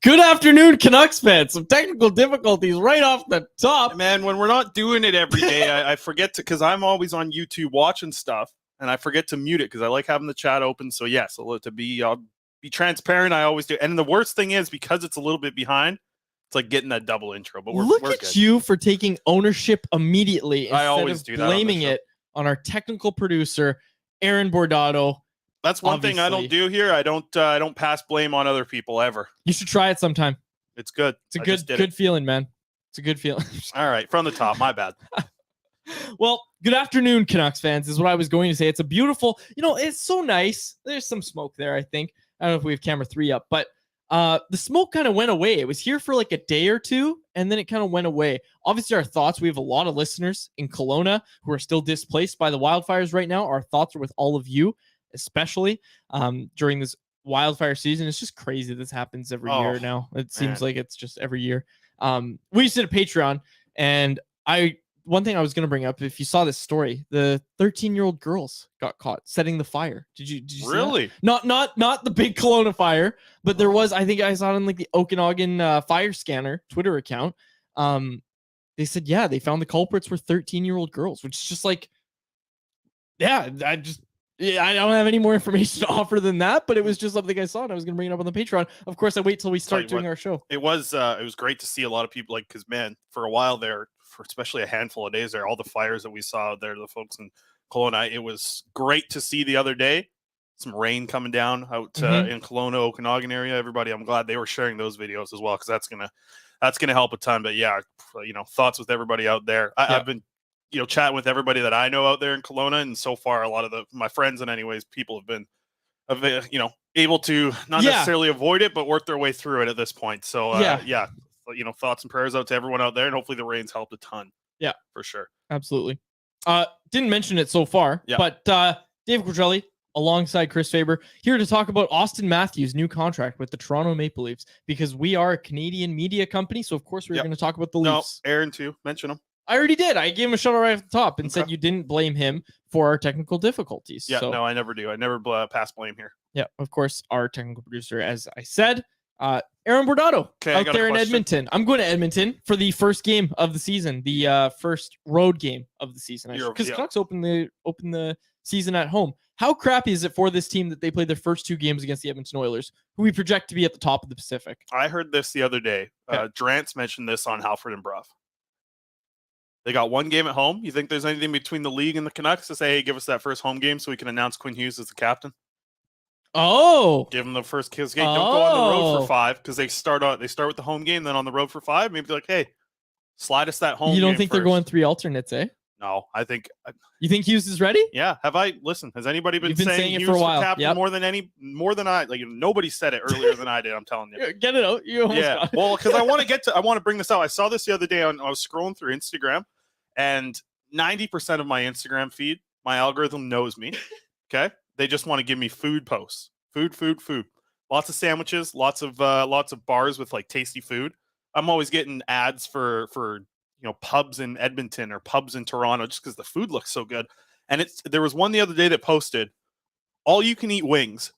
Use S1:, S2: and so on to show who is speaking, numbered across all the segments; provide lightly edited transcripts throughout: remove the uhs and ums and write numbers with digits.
S1: Good afternoon, Canucks fans. Some technical difficulties right off the top.
S2: Man, when we're not doing it every day, I forget to, because I'm always on YouTube watching stuff, and I forget to mute it because I like having the chat open. So yes, I'll be transparent. I always do. And the worst thing is, because it's a little bit behind, it's like getting that double intro. But we're
S1: at
S2: good.
S1: You for taking ownership immediately instead
S2: I always
S1: of
S2: do that
S1: blaming it on our technical producer, Aaron Bordato.
S2: That's one thing I don't do here. I don't pass blame on other people ever.
S1: You should try it sometime.
S2: It's good.
S1: It's a good feeling, man. It's a good feeling.
S2: All right, from the top. My bad.
S1: Well, good afternoon, Canucks fans, is what I was going to say. It's a beautiful, it's so nice. There's some smoke there, I think. I don't know if we have camera 3 up, but the smoke kind of went away. It was here for like a day or two, and then it kind of went away. Obviously, our thoughts, we have a lot of listeners in Kelowna who are still displaced by the wildfires right now. Our thoughts are with all of you, especially during this wildfire season. It's just crazy. This happens every year now. It seems like it's just every year. We just did a Patreon, and one thing I was going to bring up, if you saw this story, the 13-year-old girls got caught setting the fire. Did you
S2: really?
S1: See that? Not the big Kelowna fire, but there was, I think I saw it on like the Okanagan fire scanner Twitter account. They said, yeah, they found the culprits were 13-year-old girls, which is just like, I don't have any more information to offer than that, but it was just something I saw, and I was going to bring it up on the Patreon. Of course, I wait till we start doing our show.
S2: It was great to see a lot of people, like, because, man, for a while there, for especially a handful of days there, all the fires that we saw there, the folks in Kelowna, it was great to see the other day. Some rain coming down out in Kelowna, Okanagan area. Everybody, I'm glad they were sharing those videos as well, because that's gonna help a ton. But yeah, thoughts with everybody out there. I've been chatting with everybody that I know out there in Kelowna, and so far a lot of my friends and anyways, people have been able to not necessarily avoid it, but work their way through it at this point. So thoughts and prayers out to everyone out there, and hopefully the rain's helped a ton. Yeah, for sure.
S1: Absolutely. Didn't mention it so far, but Dave Quadrelli alongside Chris Faber here to talk about Auston Matthews' new contract with the Toronto Maple Leafs, because we are a Canadian media company, so of course we're going to talk about the Leafs.
S2: Aaron too, mention him.
S1: I already did. I gave him a shout out right at the top and said you didn't blame him for our technical difficulties.
S2: Yeah, no, I never do. I never pass blame here.
S1: Yeah, of course, our technical producer, as I said, Aaron Bordato out there in Edmonton. I'm going to Edmonton for the first game of the season, the first road game of the season. Because Canucks open the season at home. How crappy is it for this team that they played their first 2 games against the Edmonton Oilers, who we project to be at the top of the Pacific?
S2: I heard this the other day. Drance mentioned this on Halford and Bruff. They got 1 game at home. You think there's anything between the league and the Canucks to say, hey, give us that first home game so we can announce Quinn Hughes as the captain?
S1: Oh,
S2: give them the first kiss game. Don't go on the road for 5, because they start with the home game, then on the road for 5. Maybe like, hey, slide us that home.
S1: You don't
S2: game
S1: think
S2: first.
S1: They're going 3 alternates, eh?
S2: No, I think.
S1: You think Hughes is ready?
S2: Yeah. Has anybody been saying
S1: it
S2: Hughes
S1: for a while?
S2: Captain more than I? Like, nobody said it earlier than I did. I'm telling you.
S1: Get it out. You got
S2: well, because I want to bring this out. I saw this the other day I was scrolling through Instagram, and 90% of my Instagram feed, my algorithm knows me. Okay, they just want to give me food posts. Food. Lots of sandwiches, lots of bars with like tasty food. I'm always getting ads for pubs in Edmonton or pubs in Toronto just because the food looks so good. And there was one the other day that posted all you can eat wings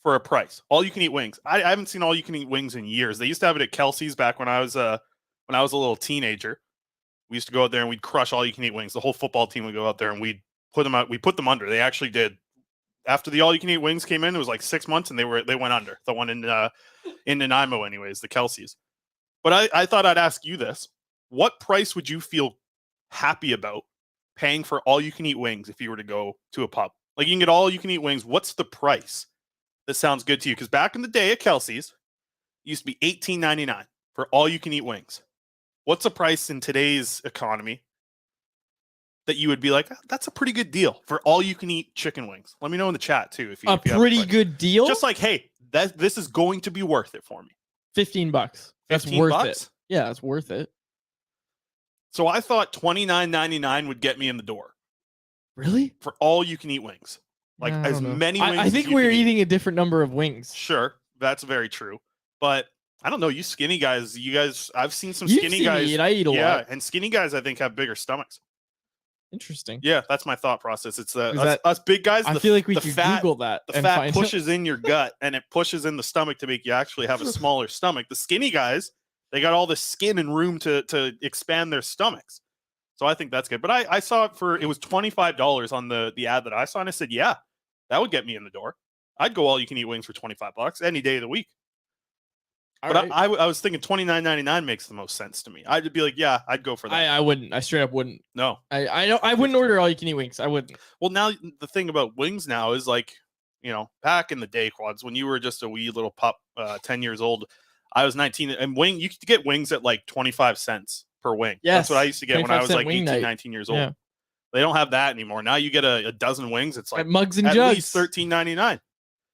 S2: for a price. All you can eat wings. I haven't seen all you can eat wings in years. They used to have it at Kelsey's back when I was a little teenager. We used to go out there and we'd crush all you can eat wings. The whole football team would go out there and we'd put them out. We put them under. They actually did. After the all you can eat wings came in, it was like 6 months and they went under. The one in Nanaimo, anyways, the Kelsey's. But I thought I'd ask you this. What price would you feel happy about paying for all you can eat wings if you were to go to a pub? Like, you can get all you can eat wings. What's the price that sounds good to you? Because back in the day at Kelsey's, it used to be $18.99 for all you can eat wings. What's the price in today's economy that you would be like, that's a pretty good deal for all you can eat chicken wings? Let me know in the chat too. If you have
S1: pretty good deal.
S2: Just like, hey, this is going to be worth it for me.
S1: $15. That's worth it. Yeah, it's worth it.
S2: So I thought $29.99 would get me in the door.
S1: Really?
S2: For all you can eat wings. Like as many wings.
S1: I think we're eating a different number of wings.
S2: Sure. That's very true. But I don't know, you skinny guys, I've seen some skinny guys.
S1: I eat a lot.
S2: Yeah, and skinny guys I think have bigger stomachs.
S1: Interesting.
S2: Yeah, that's my thought process. It's
S1: that-
S2: us big guys.
S1: I feel like we
S2: the
S1: could
S2: fat,
S1: Google that.
S2: The
S1: and
S2: fat
S1: find
S2: pushes in your gut and it pushes in the stomach to make you actually have a smaller stomach. The skinny guys, they got all the skin and room to expand their stomachs. So I think that's good. But I saw it was $25 on the ad that I saw, and I said, yeah, that would get me in the door. I'd go all you can eat wings for $25 any day of the week. But I was thinking $29.99 makes the most sense to me. I'd be like, yeah, I'd go for that.
S1: I wouldn't. I straight up wouldn't.
S2: No.
S1: I wouldn't order all you can eat wings. I wouldn't.
S2: Well, now the thing about wings now is like, back in the day, Quads, when you were just a wee little pup, 10 years old, I was 19, and you could get wings at like 25 cents per wing.
S1: Yes.
S2: That's what I used to get when I was like 18, 19 years old.
S1: Yeah.
S2: They don't have that anymore. Now you get a dozen wings. It's like
S1: at Mugs and
S2: at
S1: Jugs.
S2: least $13.99.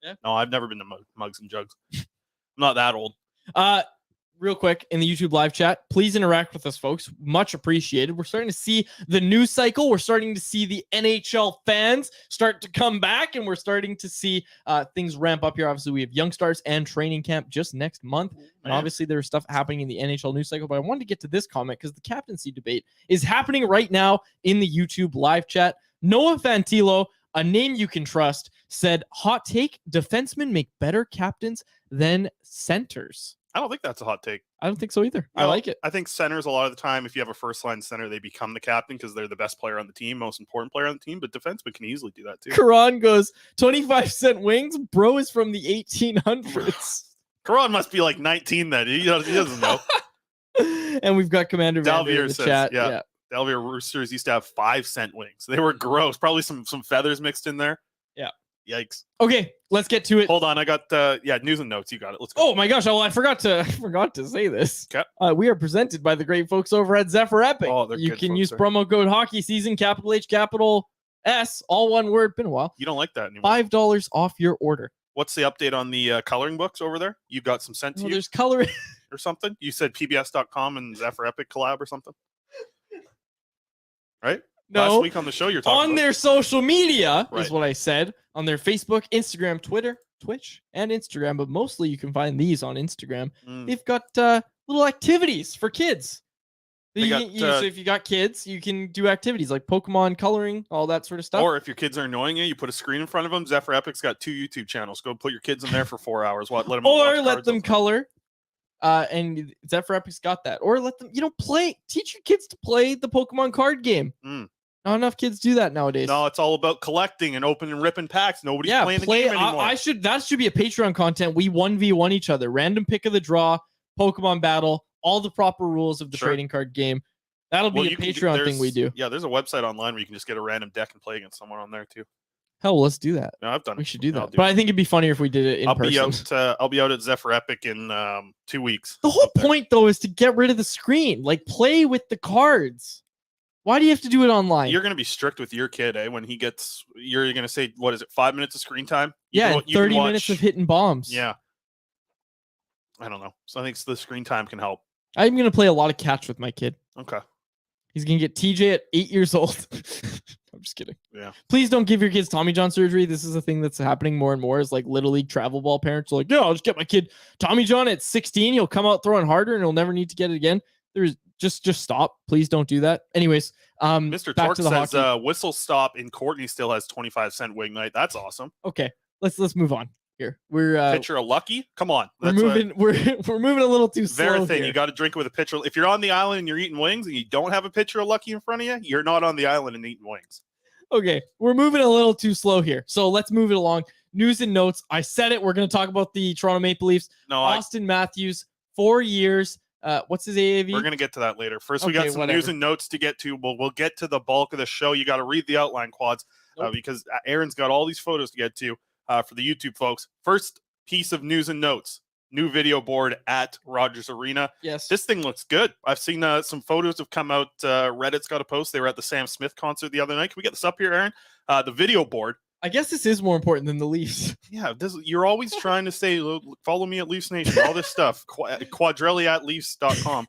S1: Yeah.
S2: No, I've never been to Mugs and Jugs. I'm not that old.
S1: Real quick in the YouTube live chat, please interact with us, folks. Much appreciated. We're starting to see the news cycle. We're starting to see the NHL fans start to come back, and we're starting to see things ramp up here. Obviously, we have Young Stars and training camp just next month. And obviously, there's stuff happening in the NHL news cycle. But I wanted to get to this comment because the captaincy debate is happening right now in the YouTube live chat. Noah Fantilo, a name you can trust, said, hot take, defensemen make better captains than centers.
S2: I don't think that's a hot take.
S1: I don't think so either. I like it.
S2: I think centers, a lot of the time, if you have a first line center, they become the captain because they're the best player on the team, most important player on the team. But defensemen can easily do that too.
S1: Karan goes 25-cent wings. Bro is from the 1800s.
S2: Karan must be like 19 then. He doesn't know.
S1: And we've got Commander Vander in the chat. Yeah.
S2: The Alvier Roosters used to have 5-cent wings. They were gross. Probably some feathers mixed in there.
S1: Yeah.
S2: Yikes.
S1: Okay, let's get to it.
S2: Hold on, I got news and notes. You got it. Let's go.
S1: Oh my gosh! I forgot to say this.
S2: Okay.
S1: We are presented by the great folks over at Zephyr Epic.
S2: Oh, they're
S1: you
S2: good
S1: can
S2: folks
S1: use
S2: there.
S1: promo code Hockey Season, capital H, capital S, all one word. Been a while.
S2: You don't like that anymore.
S1: $5 off your order.
S2: What's the update on the coloring books over there? You got some sent to you
S1: There's coloring
S2: or something? You said PBS.com and Zephyr Epic collab or something, right?
S1: No.
S2: Last week on the show, you're talking
S1: on
S2: about
S1: their social media
S2: Right.
S1: is what I said. On their Facebook, Instagram, Twitter, Twitch, and Instagram, but mostly you can find these on Instagram. They've got little activities for kids.
S2: They got,
S1: So if you got kids, you can do activities like Pokemon coloring, all that sort of stuff.
S2: Or if your kids are annoying you, you put a screen in front of them. Zephyr Epic's got 2 YouTube channels. Go put your kids in there for 4 hours. Let them
S1: or
S2: watch
S1: let
S2: cards
S1: them
S2: all the time.
S1: color. And Zephyr Epic's got that. Or let them, teach your kids to play the Pokemon card game. Not enough kids do that nowadays.
S2: No, it's all about collecting and opening and ripping packs. Nobody's playing the game anymore.
S1: That should be a Patreon content. We 1v1 each other. Random pick of the draw, Pokemon battle, all the proper rules of the trading card game. That'll be a Patreon thing we do.
S2: Yeah, there's a website online where you can just get a random deck and play against someone on there too.
S1: Hell, let's do that.
S2: No, I've done it.
S1: We should do that.
S2: Do
S1: but I think it'd be funnier if we did it in person.
S2: I'll be out at Zephyr Epic in 2 weeks.
S1: The whole point, though, is to get rid of the screen. Like, play with the cards. Why do you have to do it online?
S2: You're going to be strict with your kid, eh? When he gets, you're going to say, what is it, 5 minutes of screen time?
S1: Yeah, 30 minutes of hitting bombs.
S2: Yeah. I don't know. So I think the screen time can help.
S1: I'm going to play a lot of catch with my kid.
S2: Okay.
S1: He's going to get TJ at 8 years old. I'm just kidding.
S2: Yeah.
S1: Please don't give your kids Tommy John surgery. This is a thing that's happening more and more. Is like Little League travel ball parents are like, yeah, I'll just get my kid Tommy John at 16. He'll come out throwing harder and he'll never need to get it again. There's just stop. Please don't do that. Anyways,
S2: Mr.
S1: back
S2: Torque
S1: to the
S2: says
S1: hockey.
S2: Whistle Stop in Courtney still has 25-cent wing night. That's awesome.
S1: Okay, let's move on here. We're
S2: pitcher of Lucky. Come on,
S1: we're moving a little too slow.
S2: Thing you got to drink it with a pitcher. If you're on the island and you're eating wings and you don't have a pitcher of Lucky in front of you, you're not on the island and eating wings.
S1: Okay, we're moving a little too slow here. So let's move it along. News and notes. I said it. We're going to talk about the Toronto Maple Leafs.
S2: No,
S1: Auston Matthews, 4 years. What's his AAV?
S2: We're going to get to that later. First, we got some news and notes to get to. We'll get to the bulk of the show. You got to read the outline, Quads, because Aaron's got all these photos to get to for the YouTube folks. First piece of news and notes. New video board at Rogers Arena.
S1: Yes.
S2: This thing looks good. I've seen some photos have come out. Reddit's got a post. They were at the Sam Smith concert the other night. Can we get this up here, Aaron? The video board.
S1: I guess this is more important than the Leafs.
S2: Yeah, you're always trying to say, follow me at Leafs Nation, all this stuff. Quadrelli at Leafs.com.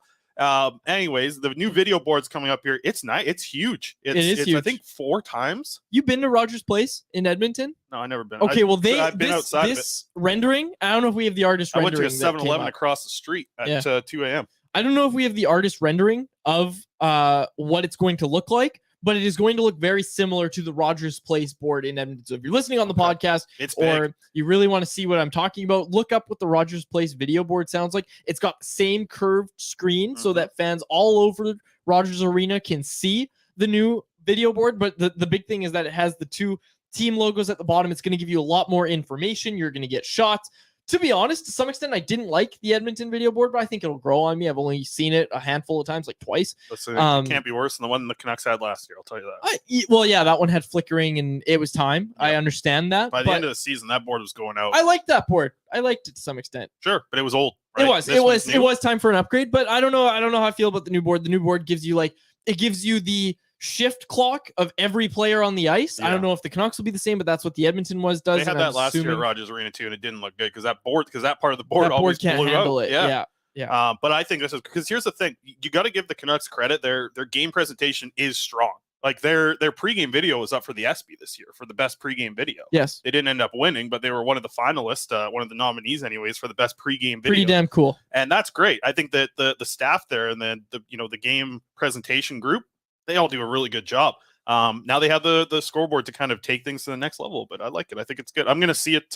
S2: Anyways, the new video board's coming up here. It's nice. It's huge. It's huge. I think 4 times.
S1: You been to Rogers Place in Edmonton?
S2: No, I've never been.
S1: Okay,
S2: I've been outside
S1: this rendering. I don't know if we have the artist rendering.
S2: I went to a 7-Eleven across the street at 2 a.m.
S1: I don't know if we have the artist rendering of what it's going to look like, but it is going to look very similar to the Rogers Place board in Edmonton. So if you're listening on the podcast,
S2: it's
S1: or
S2: big.
S1: you really want to see what I'm talking about, look up what the Rogers Place video board sounds like. It's got the same curved screen so that fans all over Rogers Arena can see the new video board. But the big thing is that it has the two team logos at the bottom. It's going to give you a lot more information. You're going to get shots. To be honest, to some extent, I didn't like the Edmonton video board, but I think it'll grow on me. I've only seen it a handful of times, like twice.
S2: Listen, it can't be worse than the one the Canucks had last year. I'll tell you that.
S1: Well, yeah, that one had flickering and it was time. Yeah. I understand that.
S2: By the end of the season, that board was going out.
S1: I liked that board. I liked it to some extent.
S2: Sure, but it was old. Right?
S1: It was time for an upgrade, but I don't know how I feel about the new board. The new board gives you the shift clock of every player on the ice. Yeah. I don't know if the Canucks will be the same, but that's what the Edmonton does.
S2: They had that last year at Rogers Arena too, and it didn't look good because that part of the board always
S1: can't
S2: blew
S1: handle
S2: out.
S1: It. Yeah.
S2: But I think this is because here's the thing: you got to give the Canucks credit. Their game presentation is strong. Like their pregame video was up for the ESPY this year for the best pregame video.
S1: Yes,
S2: they didn't end up winning, but they were one of the finalists, one of the nominees, anyways, for the best pregame video.
S1: Pretty damn cool,
S2: and that's great. I think that the staff there and then the game presentation group, they all do a really good job. Now they have the scoreboard to kind of take things to the next level, but I like it. I think it's good. I'm going to see it.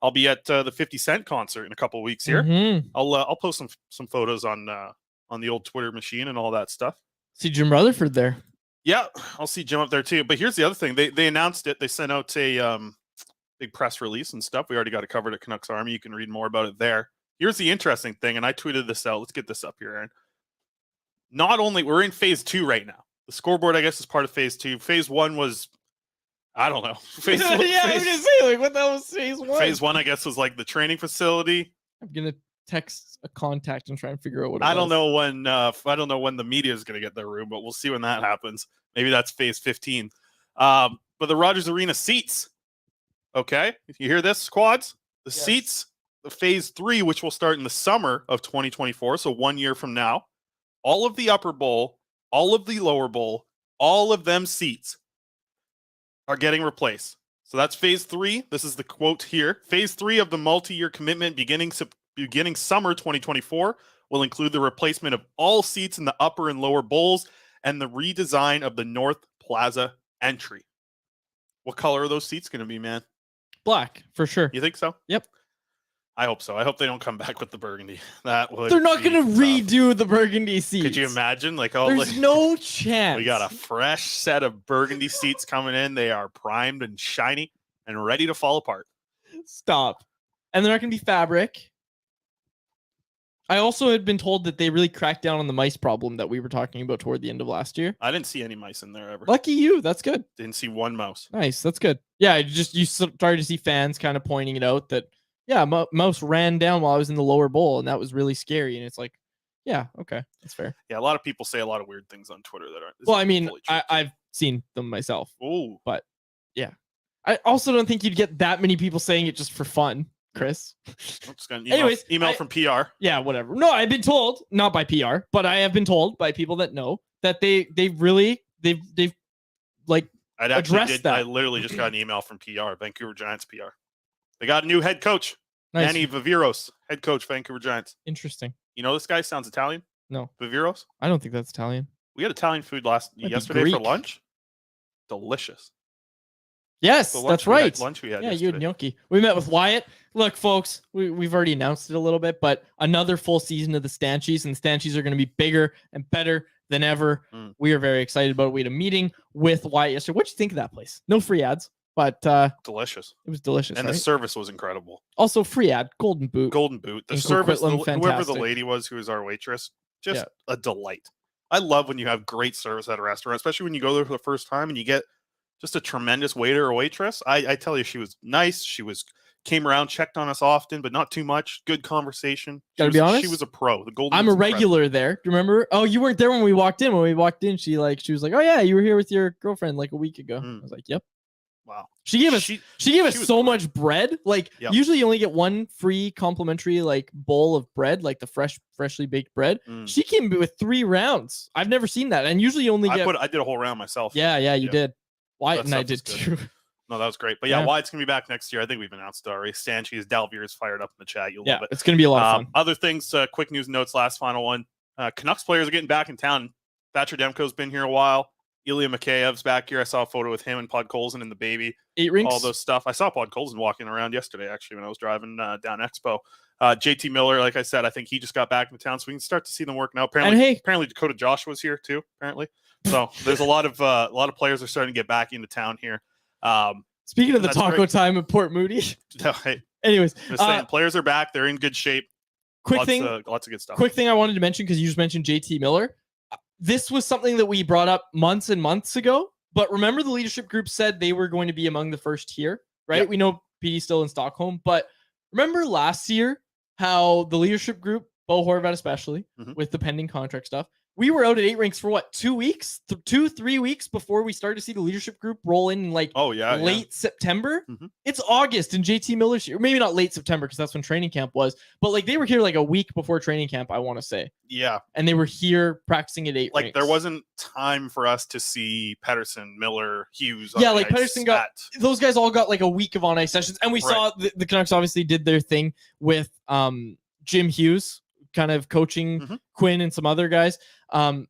S2: I'll be at the 50 Cent concert in a couple of weeks here.
S1: Mm-hmm.
S2: I'll post some photos on the old Twitter machine and all that stuff.
S1: See Jim Rutherford there.
S2: Yeah, I'll see Jim up there too. But here's the other thing. They announced it. They sent out a big press release and stuff. We already got it covered at Canucks Army. You can read more about it there. Here's the interesting thing, and I tweeted this out. Let's get this up here, Aaron. Not only we're in phase 2 right now. The scoreboard, I guess, is part of phase 2. Phase 1 was, I don't know.
S1: I was gonna say, what the hell was phase 1?
S2: Phase 1, I guess, was like the training facility.
S1: I'm gonna text a contact and try and figure out what it was.
S2: I don't know when the media is gonna get their room, but we'll see when that happens. Maybe that's phase 15. But the Rogers Arena seats. Okay, you hear this, squads? The seats, the phase 3, which will start in the summer of 2024, so 1 year from now. All of the upper bowl, all of the lower bowl, all of them seats are getting replaced. So that's phase 3. This is the quote here. Phase 3 of the multi-year commitment beginning summer 2024 will include the replacement of all seats in the upper and lower bowls and the redesign of the North Plaza entry. What color are those seats going to be, man?
S1: Black, for sure.
S2: You think so?
S1: Yep.
S2: I hope so. I hope they don't come back with the burgundy. They're
S1: not going to redo the burgundy seats.
S2: Could you imagine?
S1: There's no chance.
S2: We got a fresh set of burgundy seats coming in. They are primed and shiny and ready to fall apart.
S1: Stop. And they're not going to be fabric. I also had been told that they really cracked down on the mice problem that we were talking about toward the end of last year.
S2: I didn't see any mice in there ever.
S1: Lucky you. That's good.
S2: Didn't see one mouse.
S1: Nice. That's good. Yeah, you started to see fans kind of pointing it out that, yeah, mouse ran down while I was in the lower bowl, and that was really scary. And it's like, yeah, okay, that's fair.
S2: Yeah, a lot of people say a lot of weird things on Twitter that aren't.
S1: Well, I mean, I've seen them myself.
S2: Oh,
S1: but yeah, I also don't think you'd get that many people saying it just for fun, Chris.
S2: I'm just gonna email from PR.
S1: Yeah, whatever. No, I've been told, not by PR, but I have been told by people that know that they've like addressed that.
S2: I literally just got an email from PR, Vancouver Giants PR. They got a new head coach,
S1: nice.
S2: Manny Viveros, head coach, Vancouver Giants.
S1: Interesting.
S2: You know this guy sounds Italian?
S1: No.
S2: Viveros?
S1: I don't think that's Italian.
S2: We had Italian food yesterday for lunch. Delicious.
S1: Yes, that's right.
S2: Lunch we had
S1: yeah,
S2: yesterday.
S1: you and Gnocchi. We met with Wyatt. Look, folks, we've already announced it a little bit, but another full season of the Stanchies, and the Stanchies are going to be bigger and better than ever. We are very excited about it. We had a meeting with Wyatt yesterday. What'd you think of that place? No free ads. But
S2: delicious.
S1: It was delicious,
S2: and
S1: right?
S2: The service was incredible.
S1: Also, free ad, Golden Boot.
S2: The service, whoever the lady was who was our waitress, just a delight. I love when you have great service at a restaurant, especially when you go there for the first time and you get just a tremendous waiter or waitress. I tell you, she was nice. She came around, checked on us often, but not too much. Good conversation.
S1: Gotta be honest,
S2: she was a pro. The Golden.
S1: I'm a regular there. Do you remember? Oh, you weren't there when we walked in. When we walked in, she was like, "Oh yeah, you were here with your girlfriend like a week ago." I was like, "Yep."
S2: Wow.
S1: She gave us so much bread. Like usually you only get one free complimentary like bowl of bread, like the freshly baked bread. She came with 3 rounds. I've never seen that. And usually you only get
S2: I did a whole round myself.
S1: Yeah, you did. Wyatt and I did too.
S2: No, that was great. But yeah, Wyatt's gonna be back next year. I think we've announced already. Stanchies, Dalvier is fired up in the chat. You'll love it.
S1: It's gonna be a lot of fun.
S2: Other things, quick news notes, last final one. Canucks players are getting back in town. Thatcher Demko's been here a while. Ilya Mikheyev's back here. I saw a photo with him and Podkolzin and the baby.
S1: 8 rinks.
S2: All those stuff. I saw Podkolzin walking around yesterday, actually, when I was driving down Expo. JT Miller, like I said, I think he just got back into town, so we can start to see them work now. Apparently Dakota Joshua's here too. Apparently, so there's a lot of players are starting to get back into town here.
S1: Speaking of the taco
S2: great.
S1: Time at Port Moody.
S2: No, hey,
S1: anyways,
S2: just saying, players are back. They're in good shape. Lots of good stuff.
S1: Quick thing I wanted to mention, because you just mentioned JT Miller. This was something that we brought up months and months ago. But remember, the leadership group said they were going to be among the first here, right? Yep. We know Petey's still in Stockholm, but remember last year how the leadership group, Bo Horvat especially, with the pending contract stuff, we were out at 8 rinks for what, 2 weeks, 2-3 weeks before we started to see the leadership group roll in like late September. It's August and JT Miller's here. Maybe not late September because that's when training camp was, but like they were here like a week before training camp, I want to say.
S2: Yeah.
S1: And they were here practicing at 8
S2: like
S1: rinks.
S2: There wasn't time for us to see Pettersson, Miller, Hughes.
S1: Yeah, like Pettersson those guys all got like a week of on ice sessions. And we saw the Canucks obviously did their thing with Jim Hughes kind of coaching Quinn and some other guys.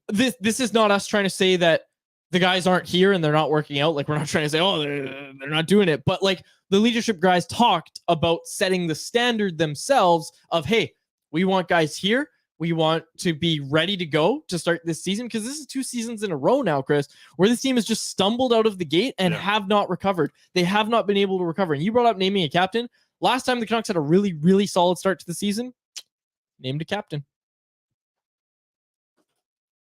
S1: This is not us trying to say that the guys aren't here and they're not working out. Like, we're not trying to say, oh, they're not doing it. But like the leadership guys talked about setting the standard themselves of, hey, we want guys here. We want to be ready to go to start this season, because this is 2 seasons in a row now, Chris, where this team has just stumbled out of the gate and have not recovered. They have not been able to recover. And you brought up naming a captain. Last time the Canucks had a really, really solid start to the season, named a captain.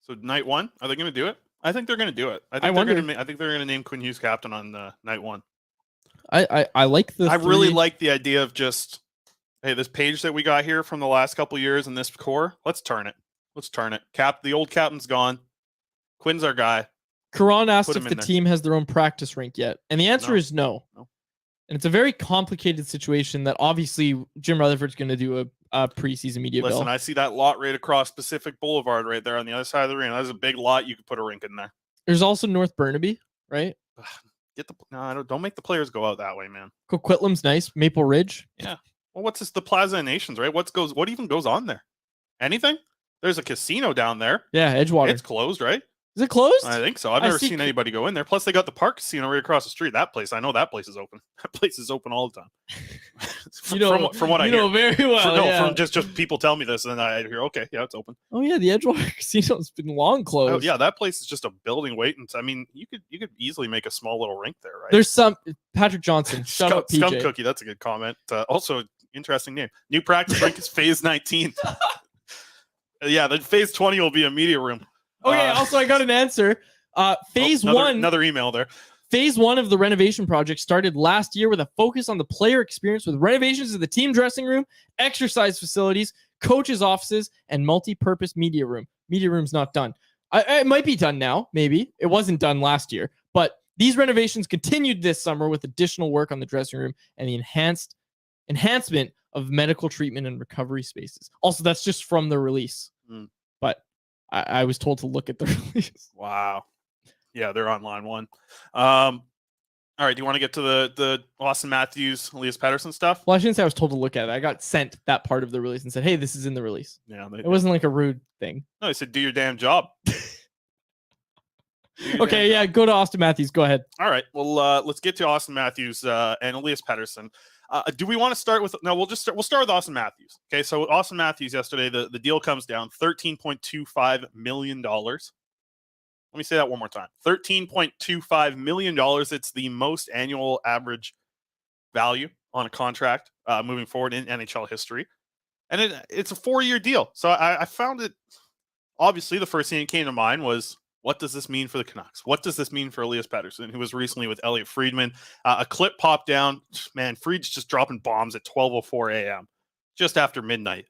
S2: So night 1, are they going to do it? I think they're going to do it. I think they're going to name Quinn Hughes captain on night 1.
S1: I like the.
S2: I really like the idea of just, hey, this page that we got here from the last couple of years in this core, let's turn it. The old captain's gone. Quinn's our guy.
S1: Karan asked if the team has their own practice rink yet, and the answer is no. And it's a very complicated situation that obviously Jim Rutherford's going to do a preseason media bill.
S2: Listen, I see that lot right across Pacific Boulevard right there on the other side of the arena. That's a big lot. You could put a rink in there.
S1: There's also North Burnaby, right?
S2: Don't make the players go out that way, man.
S1: Coquitlam's nice. Maple Ridge.
S2: Yeah. Well, what's this? The Plaza of Nations, right? What even goes on there? Anything? There's a casino down there.
S1: Yeah, Edgewater.
S2: It's closed, right?
S1: Is it closed?
S2: I think so. I've never seen anybody go in there. Plus, they got the Park Casino right across the street. I know that place is open. That place is open all the time. from what I hear.
S1: Very well.
S2: From just people tell me this, and then I hear, okay, yeah, it's open.
S1: Oh yeah, the Edgewater Casino's been long closed.
S2: Oh yeah, that place is just a building waiting. I mean, you could easily make a small little rink there, right?
S1: There's some Patrick Johnson. Shut up, PJ.
S2: Scum Cookie. That's a good comment. Also, interesting name. New practice rink is Phase 19. Yeah, the Phase 20 will be a media room.
S1: Okay, also I got an answer. Phase 1.
S2: Another email there.
S1: Phase 1 of the renovation project started last year with a focus on the player experience with renovations of the team dressing room, exercise facilities, coaches' offices, and multi-purpose media room. Media room's not done. It might be done now, maybe. It wasn't done last year. But these renovations continued this summer with additional work on the dressing room and the enhancement of medical treatment and recovery spaces. Also, that's just from the release. But I was told to look at the release.
S2: Wow. Yeah, they're on line 1. All right, do you want to get to the Auston Matthews, Elias Pettersson stuff?
S1: Well, I shouldn't say I was told to look at it. I got sent that part of the release and said, hey, this is in the release.
S2: Yeah,
S1: it wasn't like a rude thing.
S2: No, they said, do your damn job.
S1: Okay, yeah, go to Auston Matthews. Go ahead.
S2: All right, well, let's get to Auston Matthews and Elias Pettersson. Do we want to start with? No, we'll start with Auston Matthews. Okay, so Auston Matthews yesterday, the deal comes down $13.25 million. Let me say that one more time. $13.25 million. It's the most annual average value on a contract moving forward in NHL history. And it's a 4-year deal. So I found it, obviously, the first thing that came to mind was, what does this mean for the Canucks? What does this mean for Elias Pettersson, who was recently with Elliott Friedman? A clip popped down. Man, Fried's just dropping bombs at 12:04 a.m., just after midnight.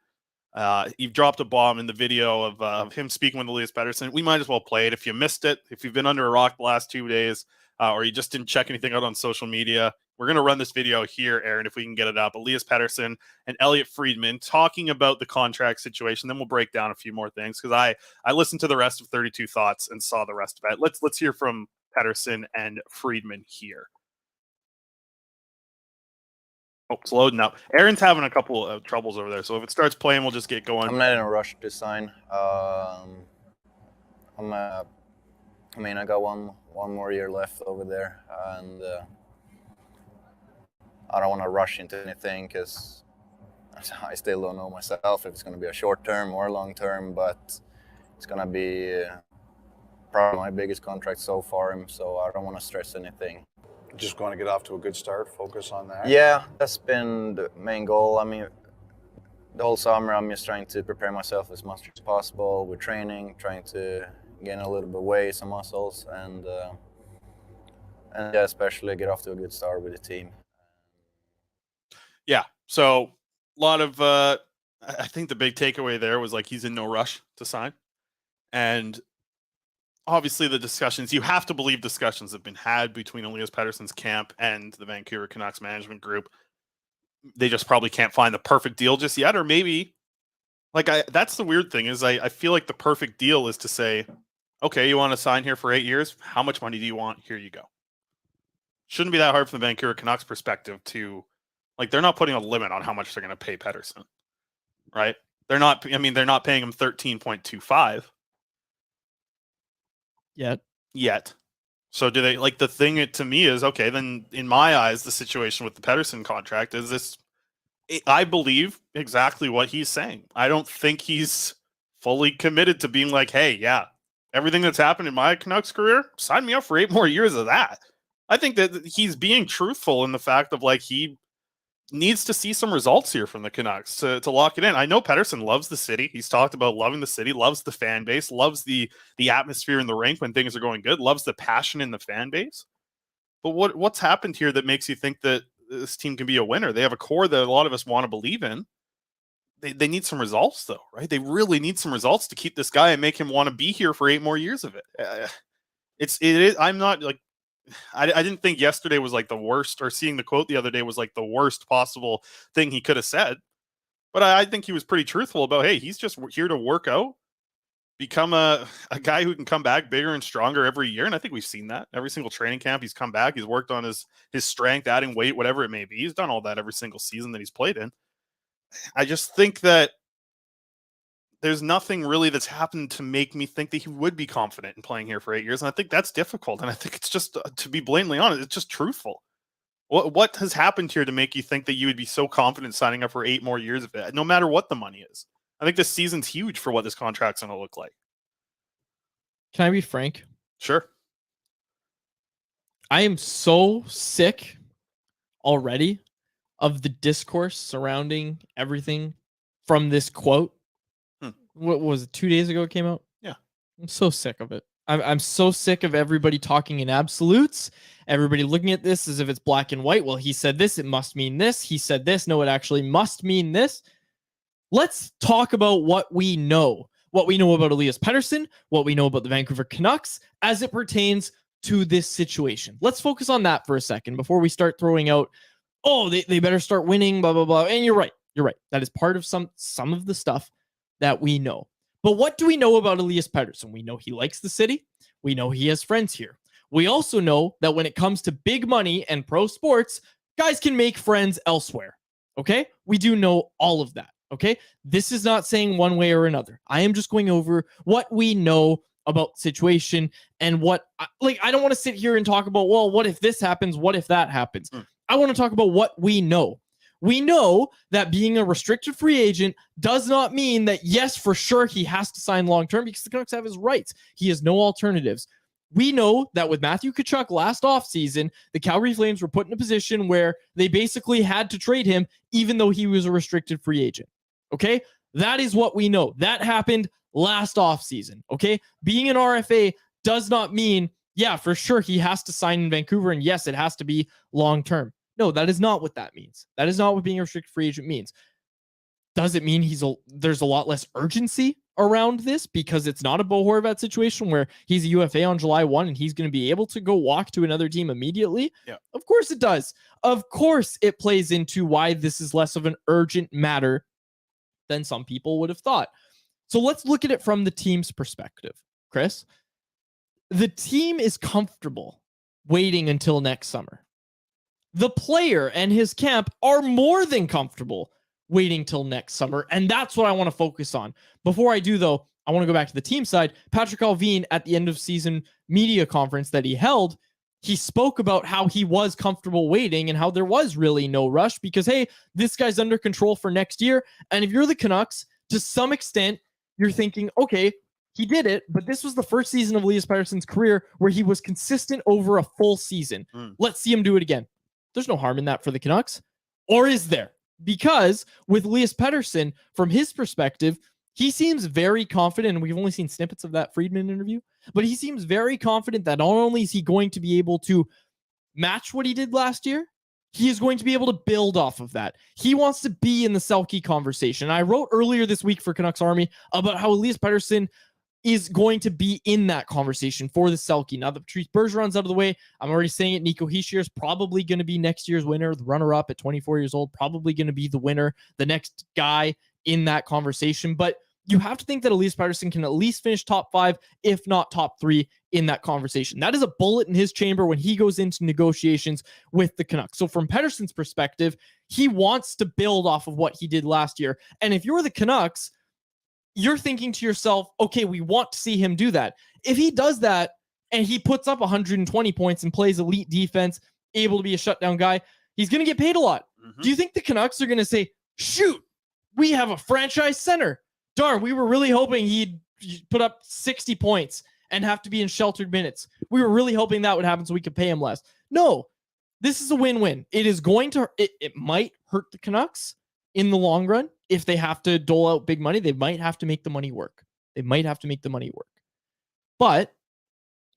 S2: He dropped a bomb in the video of him speaking with Elias Pettersson. We might as well play it. If you missed it, if you've been under a rock the last 2 days, or you just didn't check anything out on social media, we're going to run this video here, Aaron, if we can get it up. Elias Pettersson and Elliott Friedman talking about the contract situation. Then we'll break down a few more things, because I listened to the rest of 32 Thoughts and saw the rest of it. Let's hear from Pettersson and Friedman here. Oh, it's loading up. Aaron's having a couple of troubles over there, so if it starts playing, we'll just get going.
S3: I'm not in a rush to sign. I'm I mean, I got one more year left over there, and I don't want to rush into anything because I still don't know myself if it's going to be a short term or long term, but it's going to be probably my biggest contract so far, so I don't want to stress anything.
S4: Just going to get off to a good start, focus on that?
S3: Yeah, that's been the main goal. I mean, the whole summer I'm just trying to prepare myself as much as possible with training, trying to gain a little bit of weight, some muscles, and yeah, especially get off to a good start with the team.
S2: Yeah, so a lot of I think the big takeaway there was like he's in no rush to sign, and obviously the discussions, you have to believe discussions have been had between Elias Pettersson's camp and the Vancouver Canucks management group. They just probably can't find the perfect deal just yet, or maybe like that's the weird thing is I feel like the perfect deal is to say, okay, you want to sign here for 8 years? How much money do you want? Here you go. Shouldn't be that hard from the Vancouver Canucks perspective to, like, they're not putting a limit on how much they're going to pay Pettersson, right? They're not, I mean, they're not paying him 13.25 yet. So do they, like, the thing to me is, okay, then in my eyes, the situation with the Pettersson contract is this, I believe exactly what he's saying. I don't think he's fully committed to being like, hey, yeah, everything that's happened in my Canucks career, sign me up for 8 more years of that. I think that he's being truthful in the fact of like he needs to see some results here from the Canucks to lock it in. I know Pettersson loves the city. He's talked about loving the city, loves the fan base, loves the atmosphere in the rink when things are going good, loves the passion in the fan base. But what's happened here that makes you think that this team can be a winner? They have a core that a lot of us want to believe in. They need some results though, right? They really need some results to keep this guy and make him want to be here for 8 more years of it. It is. I'm not like, I didn't think yesterday was like the worst, or seeing the quote the other day was like the worst possible thing he could have said. But I think he was pretty truthful about, hey, he's just here to work out, become a guy who can come back bigger and stronger every year. And I think we've seen that every single training camp. He's come back. He's worked on his strength, adding weight, whatever it may be. He's done all that every single season that he's played in. I just think that there's nothing really that's happened to make me think that he would be confident in playing here for 8 years. And I think that's difficult. And I think it's just, to be blatantly honest, it's just truthful. What has happened here to make you think that you would be so confident signing up for 8 more years of it, no matter what the money is? I think this season's huge for what this contract's going to look like.
S1: Can I be frank?
S2: Sure.
S1: I am so sick already of the discourse surrounding everything from this quote. What was it? 2 days ago it came out?
S2: Yeah.
S1: I'm so sick of it. I'm so sick of everybody talking in absolutes. Everybody looking at this as if it's black and white. Well, he said this, it must mean this. He said this. No, it actually must mean this. Let's talk about what we know. What we know about Elias Pettersson, what we know about the Vancouver Canucks as it pertains to this situation. Let's focus on that for a second before we start throwing out, oh, they better start winning, blah, blah, blah. And you're right. That is part of some of the stuff that we know. But what do we know about Elias Pettersson? We know he likes the city. We know he has friends here. We also know that when it comes to big money and pro sports, guys can make friends elsewhere. Okay? We do know all of that. Okay? This is not saying one way or another. I am just going over what we know about the situation and what, like, I don't want to sit here and talk about, well, what if this happens? What if that happens? I want to talk about what we know. We know that being a restricted free agent does not mean that, yes, for sure, he has to sign long-term because the Canucks have his rights. He has no alternatives. We know that with Matthew Tkachuk last offseason, the Calgary Flames were put in a position where they basically had to trade him even though he was a restricted free agent. Okay? That is what we know. That happened last offseason. Okay? Being an RFA does not mean, yeah, for sure, he has to sign in Vancouver, and yes, it has to be long-term. No, that is not what that means. That is not what being a restricted free agent means. Does it mean there's a lot less urgency around this because it's not a Bo Horvat situation where he's a UFA on July 1 and he's going to be able to go walk to another team immediately?
S2: Yeah.
S1: Of course it does. Of course it plays into why this is less of an urgent matter than some people would have thought. So let's look at it from the team's perspective. Chris, the team is comfortable waiting until next summer. The player and his camp are more than comfortable waiting till next summer, and that's what I want to focus on. Before I do, though, I want to go back to the team side. Patrick Allvin at the end of season media conference that he held, he spoke about how he was comfortable waiting and how there was really no rush because, hey, this guy's under control for next year. And if you're the Canucks, to some extent, you're thinking, okay, he did it, but this was the first season of Elias Pettersson's career where he was consistent over a full season. Let's see him do it again. There's no harm in that for the Canucks. Or is there? Because with Elias Pettersson, from his perspective, he seems very confident, and we've only seen snippets of that Friedman interview, but he seems very confident that not only is he going to be able to match what he did last year, he is going to be able to build off of that. He wants to be in the Selke conversation. I wrote earlier this week for Canucks Army about how Elias Pettersson is going to be in that conversation for the Selke. Now that Patrice Bergeron's out of the way, I'm already saying it, Nico Hischier is probably going to be next year's winner, the runner-up at 24 years old, probably going to be the winner, the next guy in that conversation. But you have to think that Elias Pettersson can at least finish top 5, if not top 3 in that conversation. That is a bullet in his chamber when he goes into negotiations with the Canucks. So from Pettersson's perspective, he wants to build off of what he did last year. And if you're the Canucks, you're thinking to yourself, okay, we want to see him do that. If he does that and he puts up 120 points and plays elite defense, able to be a shutdown guy, he's going to get paid a lot. Do you think the Canucks are going to say, shoot, we have a franchise center? Darn, we were really hoping he'd put up 60 points and have to be in sheltered minutes. We were really hoping that would happen so we could pay him less. No, this is a win-win. It is going to, it might hurt the Canucks in the long run. If they have to dole out big money, they might have to make the money work. But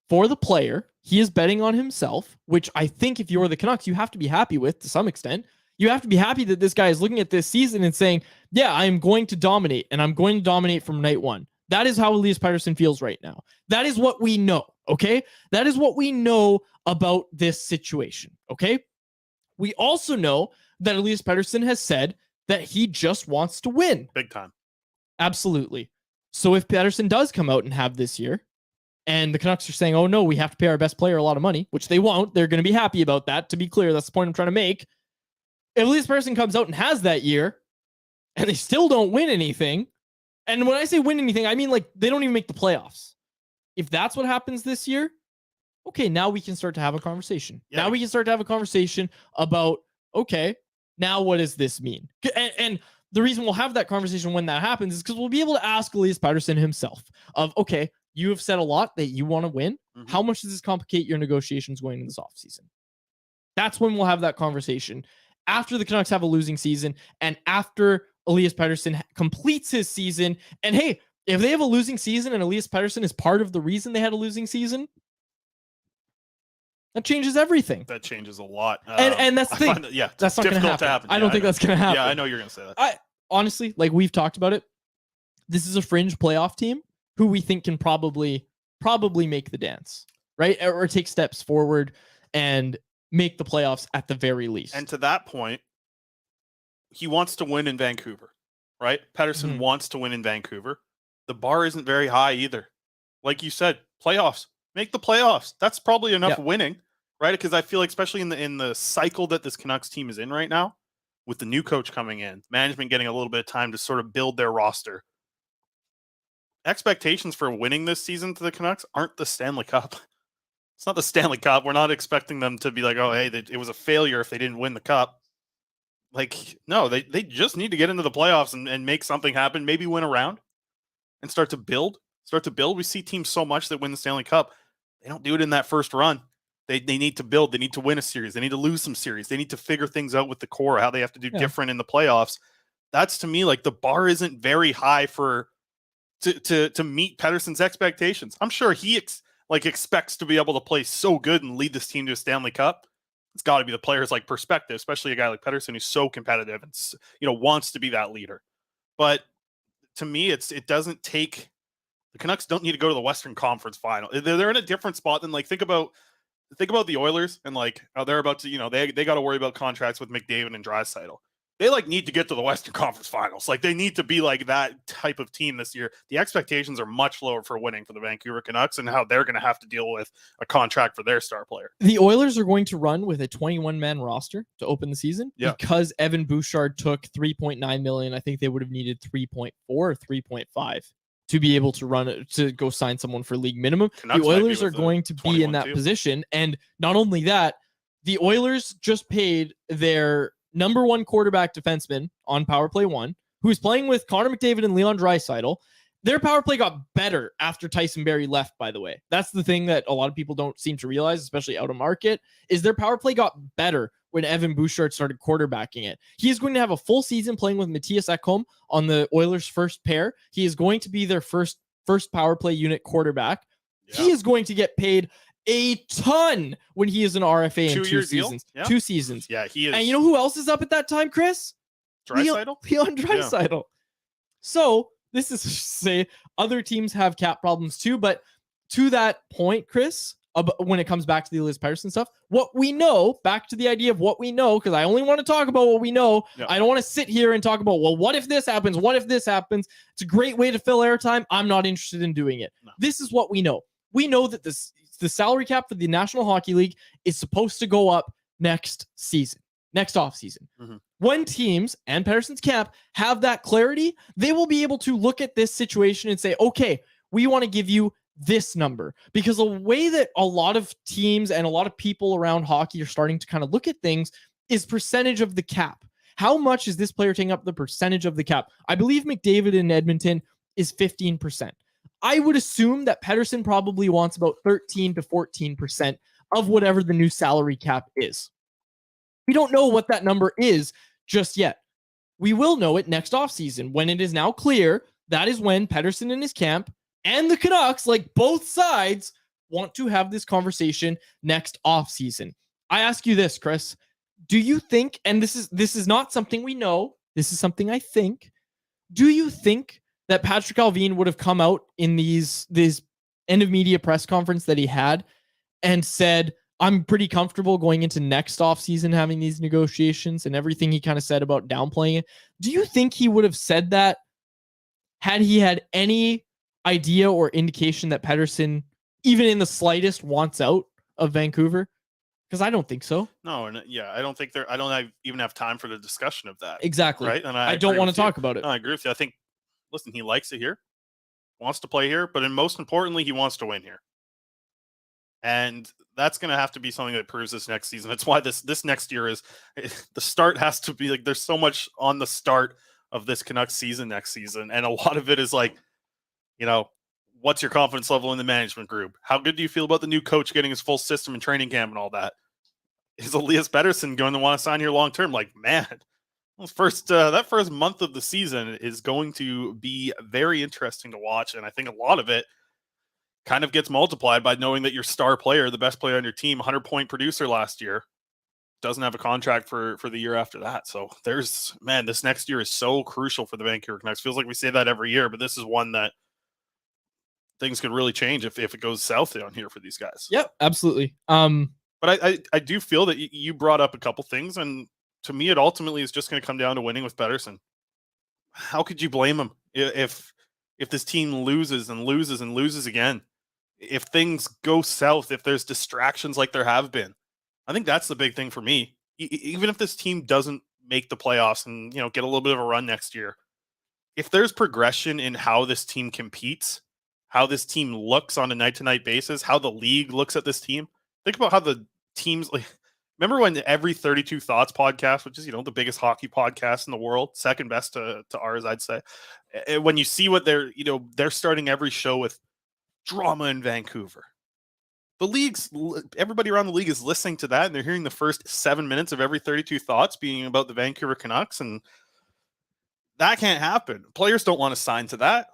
S1: for the player, he is betting on himself, which I think if you're the Canucks, you have to be happy with to some extent. You have to be happy that this guy is looking at this season and saying, yeah, I'm going to dominate, and I'm going to dominate from night one. That is how Elias Pettersson feels right now. That is what we know, okay? That is what we know about this situation, okay? We also know that Elias Pettersson has said that he just wants to win.
S2: Big time.
S1: Absolutely. So if Pettersson does come out and have this year, and the Canucks are saying, oh no, we have to pay our best player a lot of money, which they won't. They're going to be happy about that. To be clear, that's the point I'm trying to make. If Elias Pettersson comes out and has that year, and they still don't win anything, and when I say win anything, I mean like they don't even make the playoffs. If that's what happens this year, okay, now we can start to have a conversation. Yeah. Now we can start to have a conversation about, okay, now what does this mean? And the reason we'll have that conversation when that happens is because we'll be able to ask Elias Pettersson himself of, okay, you have said a lot that you want to win. Mm-hmm. How much does this complicate your negotiations going into this offseason? That's when we'll have that conversation. After the Canucks have a losing season and after Elias Pettersson completes his season. And hey, if they have a losing season and Elias Pettersson is part of the reason they had a losing season, that changes everything.
S2: That changes a lot.
S1: And that's the thing. That's not going to happen. I don't think that's going to happen.
S2: Yeah, I know you're going to say that.
S1: Honestly, like we've talked about it, this is a fringe playoff team who we think can probably make the dance, right? Or take steps forward and make the playoffs at the very least.
S2: And to that point, he wants to win in Vancouver, right? Pettersson wants to win in Vancouver. The bar isn't very high either. Like you said, playoffs. Make the playoffs. That's probably enough winning, right? Because I feel like, especially in the cycle that this Canucks team is in right now, with the new coach coming in, management getting a little bit of time to sort of build their roster, expectations for winning this season to the Canucks aren't the Stanley Cup. It's not the Stanley Cup. We're not expecting them to be like, oh, hey, it was a failure if they didn't win the cup. Like, no, they just need to get into the playoffs and make something happen, maybe win a round and start to build. We see teams so much that win the Stanley Cup. They don't do it in that first run. They need to build. They need to win a series. They need to lose some series. They need to figure things out with the core, how they have to do different in the playoffs. That's, to me, like the bar isn't very high to meet Pettersson's expectations. I'm sure he expects to be able to play so good and lead this team to a Stanley Cup. It's got to be the player's like perspective, especially a guy like Pettersson who's so competitive and wants to be that leader. But to me, it doesn't take. The Canucks don't need to go to the Western Conference Final. They're in a different spot than think about the Oilers and they're about to they got to worry about contracts with McDavid and Draisaitl. They need to get to the Western Conference Finals. They need to be like that type of team this year. The expectations are much lower for winning for the Vancouver Canucks and how they're going to have to deal with a contract for their star player.
S1: The Oilers are going to run with a 21-man roster to open the season because Evan Bouchard took $3.9 million. I think they would have needed 3.4 or 3.5 to be able to run it, to go sign someone for league minimum.
S2: Canucks
S1: the
S2: might be
S1: Oilers are
S2: with the
S1: going to be in
S2: 21
S1: that
S2: too.
S1: position. And not only that, the Oilers just paid their number one quarterback defenseman on power play 1, who is playing with Connor McDavid and Leon Draisaitl. Their power play got better after Tyson Barrie left, by the way. That's the thing that a lot of people don't seem to realize, especially out of market, is their power play got better when Evan Bouchard started quarterbacking it. He is going to have a full season playing with Matthias Ekholm on the Oilers' first pair. He is going to be their first power play unit quarterback.
S2: Yeah.
S1: He is going to get paid a ton when he is an RFA in 2 seasons.
S2: Yeah.
S1: 2 seasons.
S2: Yeah, he is.
S1: And you know who else is up at that time, Chris?
S2: Draisaitl?
S1: Leon Draisaitl. So this is to say other teams have cap problems too, but to that point, Chris, when it comes back to the Elias Pettersson stuff, what we know, back to the idea of what we know, because I only want to talk about what we know.
S2: Yeah.
S1: I don't want to sit here and talk about, well, what if this happens? What if this happens? It's a great way to fill airtime. I'm not interested in doing it.
S2: No.
S1: This is what we know. We know that the salary cap for the National Hockey League is supposed to go up next season, next offseason.
S2: Mm-hmm.
S1: When teams and Pettersson's camp have that clarity, they will be able to look at this situation and say, okay, we want to give you this number. Because the way that a lot of teams and a lot of people around hockey are starting to kind of look at things is percentage of the cap. How much is this player taking up the percentage of the cap? I believe McDavid in Edmonton is 15%. I would assume that Pettersson probably wants about 13 to 14% of whatever the new salary cap is. We don't know what that number is just yet. We will know it next offseason when it is now clear. That is when Pettersson and his camp and the Canucks, like both sides, want to have this conversation next offseason. I ask you this, Chris. Do you think, and this is not something we know, this is something I think, do you think that Patrick Allvin would have come out in this end of media press conference that he had and said, I'm pretty comfortable going into next offseason having these negotiations, and everything he kind of said about downplaying it? Do you think he would have said that had he had any idea or indication that Pettersson, even in the slightest, wants out of Vancouver? Because I don't think so.
S2: No, and I don't think I don't even have time for the discussion of that.
S1: Exactly.
S2: Right. And
S1: I don't want to talk about it.
S2: No, I agree with you. I think, listen, he likes it here, wants to play here, but most importantly, he wants to win here. And that's going to have to be something that proves this next season. That's why this next year is the start has to be like, there's so much on the start of this Canucks season next season. And a lot of it is like, what's your confidence level in the management group? How good do you feel about the new coach getting his full system and training camp and all that? Is Elias Pettersson going to want to sign here long term? Like, man, that first month of the season is going to be very interesting to watch. And I think a lot of it kind of gets multiplied by knowing that your star player, the best player on your team, 100-point producer last year, doesn't have a contract for the year after that. So this next year is so crucial for the Vancouver Canucks. Feels like we say that every year, but this is one that things could really change if it goes south down here for these guys.
S1: Yep, absolutely.
S2: But I do feel that you brought up a couple things, and to me, it ultimately is just going to come down to winning with Pettersson. How could you blame him if this team loses and loses and loses again? If things go south, if there's distractions like there have been, I think that's the big thing for me. Even if this team doesn't make the playoffs and get a little bit of a run next year, if there's progression in how this team competes, how this team looks on a night-to-night basis, how the league looks at this team. Think about how the teams, like, remember when every 32 Thoughts podcast, which is, the biggest hockey podcast in the world, second best to ours, I'd say. When you see what they're starting every show with drama in Vancouver. Everybody around the league is listening to that, and they're hearing the first 7 minutes of every 32 Thoughts being about the Vancouver Canucks, and that can't happen. Players don't want to sign to that.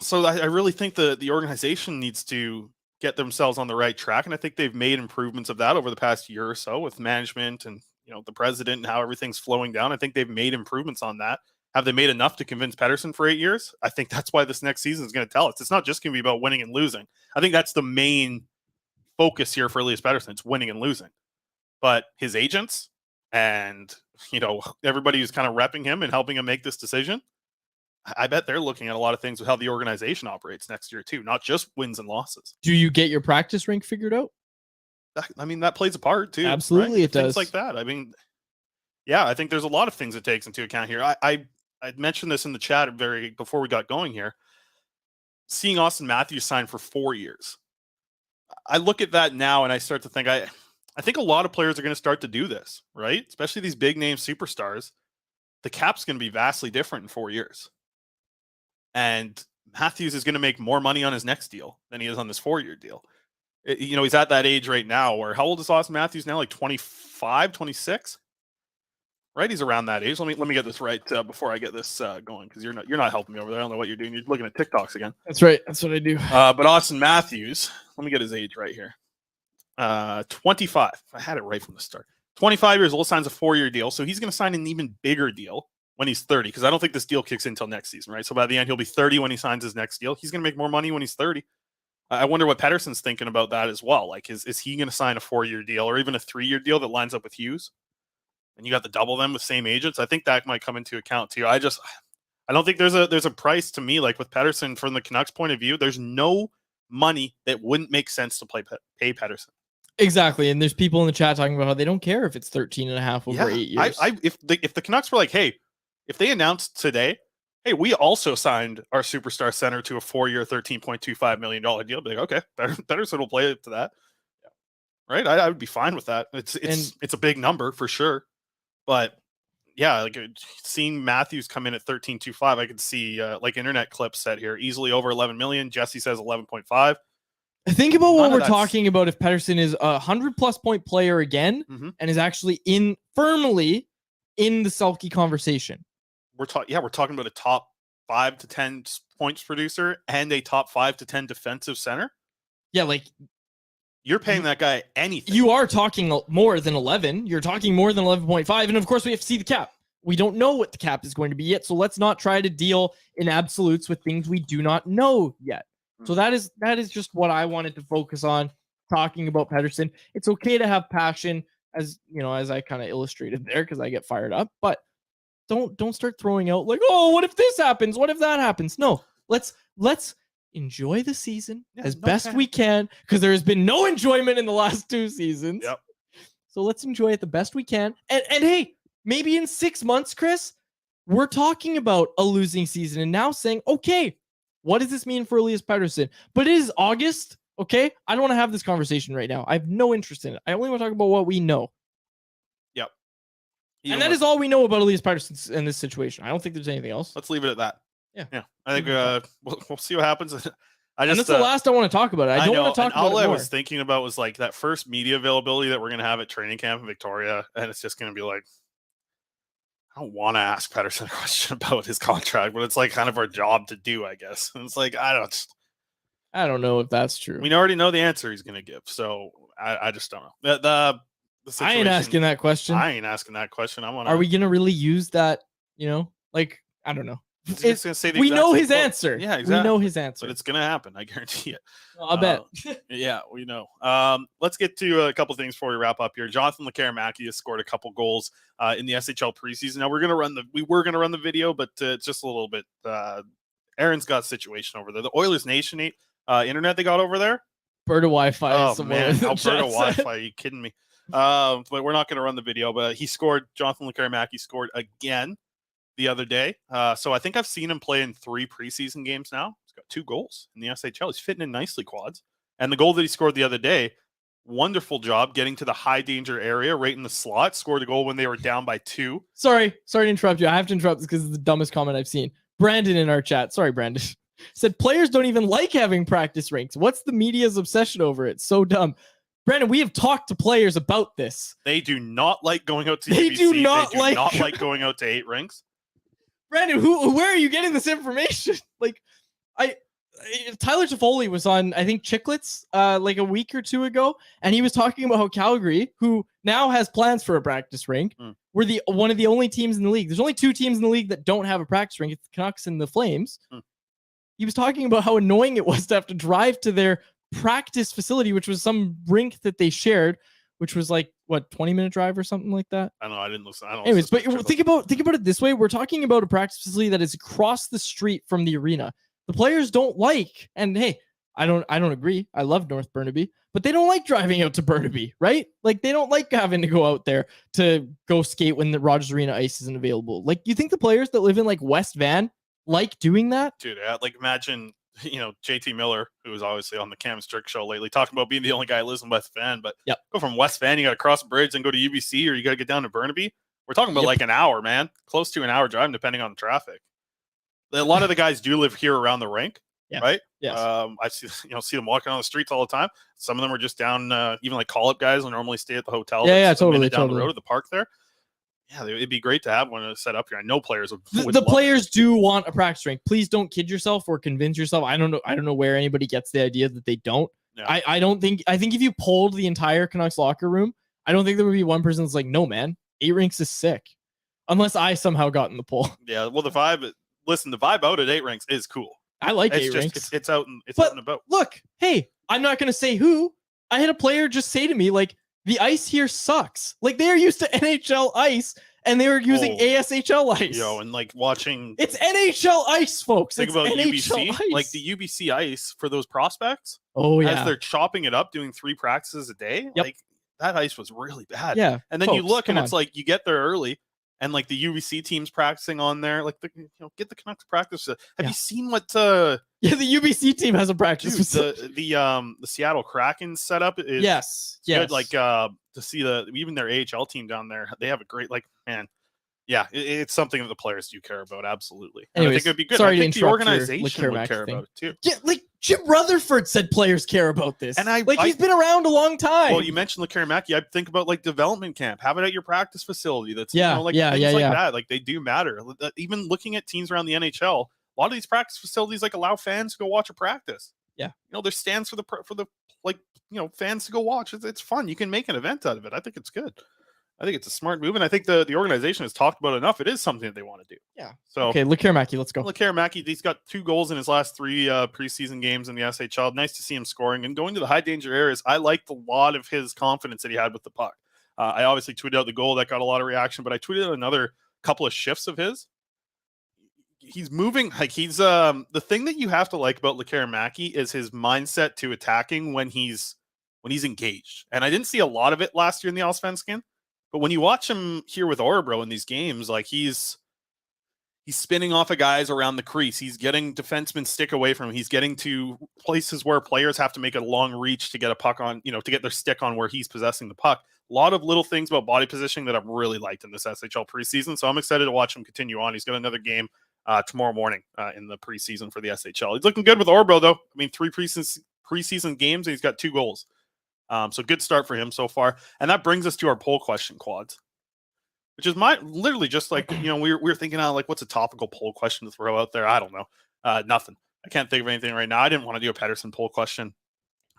S2: So I really think the organization needs to get themselves on the right track. And I think they've made improvements of that over the past year or so with management and, the president and how everything's flowing down. I think they've made improvements on that. Have they made enough to convince Pettersson for 8 years? I think that's why this next season is going to tell us. It's not just going to be about winning and losing. I think that's the main focus here for Elias Pettersson. It's winning and losing. But his agents and, everybody who's kind of repping him and helping him make this decision, I bet they're looking at a lot of things with how the organization operates next year too, not just wins and losses.
S1: Do you get your practice rink figured out?
S2: I mean, that plays a part too.
S1: Absolutely,
S2: right?
S1: it does.
S2: Things like that. I mean, yeah, I think there's a lot of things it takes into account here. I mentioned this in the chat before we got going here. seeing Auston Matthews sign for 4 years. I look at that now and I start to think I think a lot of players are going to start to do this, right? Especially these big name superstars. The cap's going to be vastly different in 4 years. And Matthews is going to make more money on his next deal than he is on this 4-year deal. He's at that age right now where, how old is Auston Matthews now? Like 25, 26? Right? He's around that age. Let me get this right before I get this going, because you're not helping me over there. I don't know what you're doing. You're looking at TikToks again.
S1: That's right. That's what I do.
S2: But Auston Matthews, let me get his age right here. 25. I had it right from the start. 25 years old, signs a 4-year deal. So he's going to sign an even bigger deal when he's 30, because I don't think this deal kicks in until next season, right? So by the end, he'll be 30 when he signs his next deal. He's going to make more money when he's 30. I wonder what Pettersson's thinking about that as well. Like, is he going to sign a 4-year deal or even a 3-year deal that lines up with Hughes? And you got to double them with same agents. I think that might come into account too. I don't think there's a price to me, like with Pettersson from the Canucks point of view. There's no money that wouldn't make sense to pay Pettersson.
S1: Exactly. And there's people in the chat talking about how they don't care if it's 13.5 over 8 years.
S2: If the Canucks were like, hey, if they announced today, hey, we also signed our superstar center to a 4-year, $13.25 million deal, I'd be like, okay, Pettersson will play it to that. Right? I would be fine with that. It's a big number for sure. But yeah, like seeing Matthews come in at 13.25, I could see like internet clips set here easily over 11 million. Jesse says 11.5.
S1: Think about what we're talking about. If Pettersson is a 100+ point player again and is actually firmly in the Selke conversation, we're
S2: talking about a top 5 to 10 points producer and a top 5 to 10 defensive center. Yeah, like you're paying that guy anything.
S1: You are talking more than 11. You're talking more than 11.5, and of course we have to see the cap. We don't know what the cap is going to be yet, so let's not try to deal in absolutes with things we do not know yet. So that is just what I wanted to focus on talking about Pettersson. It's okay to have passion, as you know, as I kind of illustrated there, because I get fired up, but don't start throwing out like, oh, what if this happens? What if that happens? No, let's enjoy the season as best we can, because there has been no enjoyment in the last 2 seasons.
S2: Yep.
S1: So let's enjoy it the best we can. And hey, maybe in 6 months, Chris, we're talking about a losing season and now saying, okay, what does this mean for Elias Pettersson? But it is August, okay? I don't want to have this conversation right now. I have no interest in it. I only want to talk about what we know.
S2: Yep.
S1: And that is all we know about Elias Pettersson in this situation. I don't think there's anything else.
S2: Let's leave it at that.
S1: Yeah.
S2: I think we'll see what happens.
S1: And that's the last I want to talk about it. I don't want to talk about it more.
S2: All I was thinking about was like that first media availability that we're going to have at training camp in Victoria, and it's just going to be like, I don't want to ask Pettersson a question about his contract, but it's like kind of our job to do, I guess. And it's like, I
S1: don't know if that's true.
S2: We already know the answer he's going to give, so I just don't know. The
S1: I ain't asking that question.
S2: Are
S1: we going to really use that? Like, I don't know.
S2: We
S1: know his answer.
S2: Yeah, exactly.
S1: We know his answer.
S2: But it's going to happen. I guarantee it.
S1: I'll bet.
S2: Yeah, we know. Let's get to a couple things before we wrap up here. Jonathan Lekkerimäki has scored a couple goals in the SHL preseason. Now we were going to run the video, but it's just a little bit. Aaron's got a situation over there. The Oilers Nation internet they got over there.
S1: Berta Wi-Fi.
S2: Oh man, Alberta Wi-Fi. Are you kidding me? But we're not going to run the video. But he scored. Jonathan Lekkerimäki scored again the other day. So I think I've seen him play in 3 preseason games now. He's got 2 goals in the SHL. He's fitting in nicely, Quads. And the goal that he scored the other day, wonderful job getting to the high danger area right in the slot. Scored a goal when they were down by 2.
S1: Sorry to interrupt you. I have to interrupt this because it's the dumbest comment I've seen. Brandon in our chat, sorry Brandon, said players don't even like having practice rinks. What's the media's obsession over it? So dumb. Brandon, we have talked to players about this.
S2: They do not like going out to
S1: They
S2: UBC.
S1: do not
S2: like going out to 8 rinks.
S1: Brandon, where are you getting this information? Like, Tyler Toffoli was on, I think, Chicklets like a week or 2 ago, and he was talking about how Calgary, who now has plans for a practice rink, were one of the only teams in the league. There's only 2 teams in the league that don't have a practice rink. It's the Canucks and the Flames. He was talking about how annoying it was to have to drive to their practice facility, which was some rink that they shared, which was like, what, 20-minute drive or something like that?
S2: I don't know. I didn't listen.
S1: Anyways, but think about it this way. We're talking about a practice facility that is across the street from the arena. The players don't like, and hey, I don't agree. I love North Burnaby, but they don't like driving out to Burnaby, right? Like they don't like having to go out there to go skate when the Rogers Arena ice isn't available. Like, you think the players that live in like West Van like doing that?
S2: Dude, like imagine JT Miller, who was obviously on the Cam Strick show lately, talking about being the only guy who lives in West Van. But go from West Van, you got to cross the bridge and go to UBC, or you got to get down to Burnaby. We're talking about like an hour, man, close to an hour drive, depending on the traffic. A lot of the guys do live here around the rink, right?
S1: Yes.
S2: I see them walking on the streets all the time. Some of them are just down, even like call-up guys who normally stay at the hotel.
S1: Totally.
S2: Down the road at the park there. Yeah, it'd be great to have one set up here. I know players would
S1: the players do want a practice rink. Please don't kid yourself or convince yourself. I don't know where anybody gets the idea that they don't. Yeah. I think if you polled the entire Canucks locker room, I don't think there would be one person that's like, no, man, 8 rinks is sick. Unless I somehow got in the poll.
S2: Yeah, well, the vibe out at 8 rinks is cool.
S1: I like 8 rinks.
S2: It's out and about.
S1: Look, hey, I'm not going to say who. I had a player just say to me, like, the ice here sucks. Like, they're used to NHL ice, and they were using ASHL ice.
S2: And like watching...
S1: It's NHL ice, folks.
S2: Think about
S1: NHL
S2: UBC.
S1: Ice.
S2: Like, the UBC ice for those prospects.
S1: Oh, yeah.
S2: As they're chopping it up, doing 3 practices a day.
S1: Yep.
S2: Like, that ice was really bad.
S1: Yeah.
S2: And then you look, and it's like, you get there early, and like the UBC team's practicing on there. Like, get the Canucks practice. Have you seen what...
S1: Yeah, the UBC team has a practice.
S2: The Seattle Kraken setup is good. Like to see even their AHL team down there, they have a great it's something that the players do care about. Absolutely.
S1: Anyways,
S2: I think it would be good.
S1: Sorry
S2: I think
S1: to
S2: the organization would care about it too.
S1: Yeah, like Jim Rutherford said, players care about this, and he's been around a long time.
S2: Well, you mentioned Lekkerimäki. I think about like development camp. Have it at your practice facility. That's things like that. Like they do matter. Even looking at teams around the NHL. A lot of these practice facilities allow fans to go watch a practice.
S1: Yeah,
S2: there's stands for the fans to go watch. It's fun. You can make an event out of it. I think it's good. I think it's a smart move, and I think the organization has talked about it enough. It is something that they want to do.
S1: Yeah.
S2: So
S1: okay, Lekkerimäki, let's go.
S2: Lekkerimäki, he's got 2 goals in his last 3 preseason games in the SHL. Nice to see him scoring and going to the high danger areas. I liked a lot of his confidence that he had with the puck. I obviously tweeted out the goal that got a lot of reaction, but I tweeted out another couple of shifts of his. He's moving like he's the thing that you have to like about Lekkerimäki is his mindset to attacking when he's engaged. And I didn't see a lot of it last year in the Allsvenskan, but when you watch him here with Örebro in these games, like he's spinning off of guys around the crease. He's getting defensemen stick away from him. He's getting to places where players have to make a long reach to get a puck on, to get their stick on where he's possessing the puck. A lot of little things about body positioning that I've really liked in this SHL preseason. So I'm excited to watch him continue on. He's got another game tomorrow morning in the preseason for the SHL. He's looking good with Örebro, though. I mean, 3 preseason games, and he's got 2 goals. So good start for him so far. And that brings us to our poll question, Quads, which is literally just like, we were thinking, what's a topical poll question to throw out there? I don't know. Nothing. I can't think of anything right now. I didn't want to do a Pettersson poll question.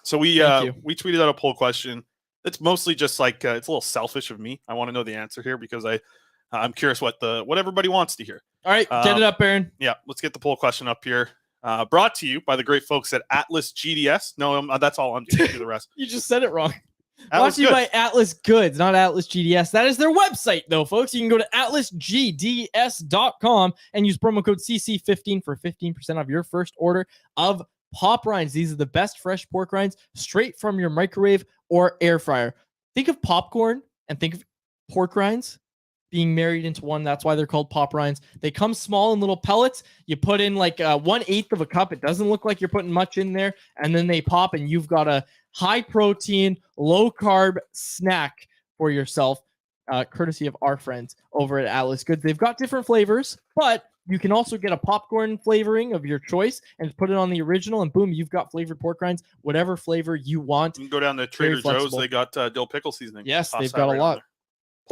S2: So we tweeted out a poll question. It's mostly just like, it's a little selfish of me. I want to know the answer here because I'm curious what everybody wants to hear.
S1: All right, get it up, Aaron.
S2: Yeah, let's get the poll question up here. Brought to you by the great folks at Atlas GDS. No, that's all. I'm just do the rest.
S1: You just said it wrong. Brought to you by Atlas Goods, not Atlas GDS. That is their website, though, folks. You can go to atlasgds.com and use promo code CC15 for 15% off your first order of pop rinds. These are the best fresh pork rinds straight from your microwave or air fryer. Think of popcorn and think of pork rinds being married into one. That's why they're called pop rinds. They come small in little pellets. You put in like 1/8 of a cup. It doesn't look like you're putting much in there. And then they pop and you've got a high protein, low carb snack for yourself, courtesy of our friends over at Atlas Goods. They've got different flavors, but you can also get a popcorn flavoring of your choice and put it on the original, and boom, you've got flavored pork rinds, whatever flavor you want.
S2: You can go down to Trader Joe's. They got dill pickle seasoning.
S1: Yes, they've got a lot.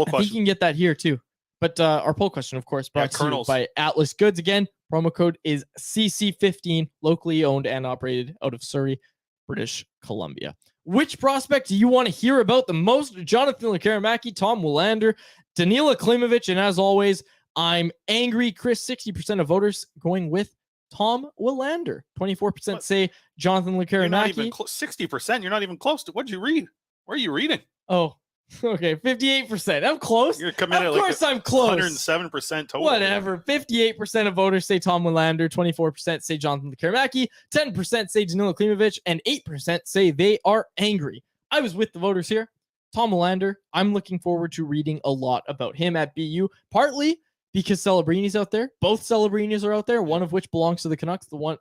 S1: I think you can get that here too. But our poll question, of course, brought to you by Atlas Goods. Again, promo code is CC15, locally owned and operated out of Surrey, British Columbia. Which prospect do you want to hear about the most? Jonathan Lekkerimäki, Tom Willander, Danila Klimovich, and as always, I'm angry. Chris, 60% of voters going with Tom Willander. 24% say Jonathan Lekkerimäki.
S2: 60%? You're not even close to. What'd you read? Where are you reading?
S1: Oh, okay, 58%. I'm close.
S2: You're committed.
S1: Of course, I'm close.
S2: 107% total.
S1: Whatever. 58% of voters say Tom Willander. 24% say Jonathan Lekkerimäki. 10% say Danila Klimovich, and 8% say they are angry. I was with the voters here. Tom Willander. I'm looking forward to reading a lot about him at BU. Partly because Celebrini's out there. Both Celebrinis are out there, one of which belongs to the Canucks. The one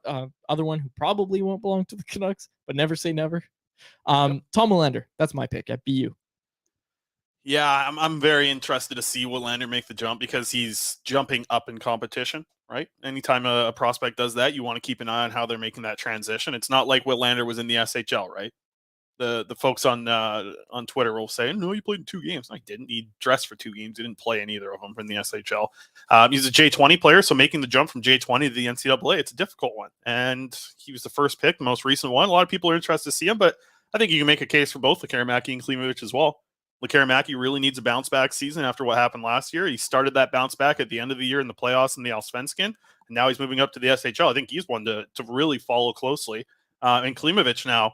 S1: other one who probably won't belong to the Canucks, but never say never. Tom Willander, that's my pick at BU.
S2: Yeah, I'm very interested to see Willander make the jump because he's jumping up in competition, right? Anytime a prospect does that, you want to keep an eye on how they're making that transition. It's not like Willander was in the SHL, right? The folks on Twitter will say, no, you played in 2 games. No, he didn't. He dressed for 2 games. He didn't play in either of them from the SHL. He's a J20 player, so making the jump from J20 to the NCAA, it's a difficult one. And he was the first pick, the most recent one. A lot of people are interested to see him, but I think you can make a case for both Lekkerimäki and Klimovich as well. Lekkerimäki really needs a bounce back season after what happened last year. He started that bounce back at the end of the year in the playoffs in the Allsvenskan, and now he's moving up to the SHL. I think he's one to really follow closely. And Klimovich now,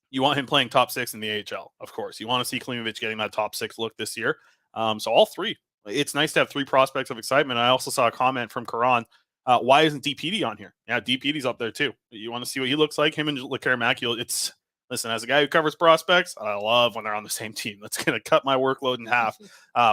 S2: you want him playing top 6 in the AHL, of course. You want to see Klimovich getting that top 6 look this year. So all 3. It's nice to have 3 prospects of excitement. I also saw a comment from Karan. Why isn't DPD on here? Yeah, DPD's up there too. You want to see what he looks like? Him and Lekkerimäki. Listen, as a guy who covers prospects, I love when they're on the same team. That's going to cut my workload in half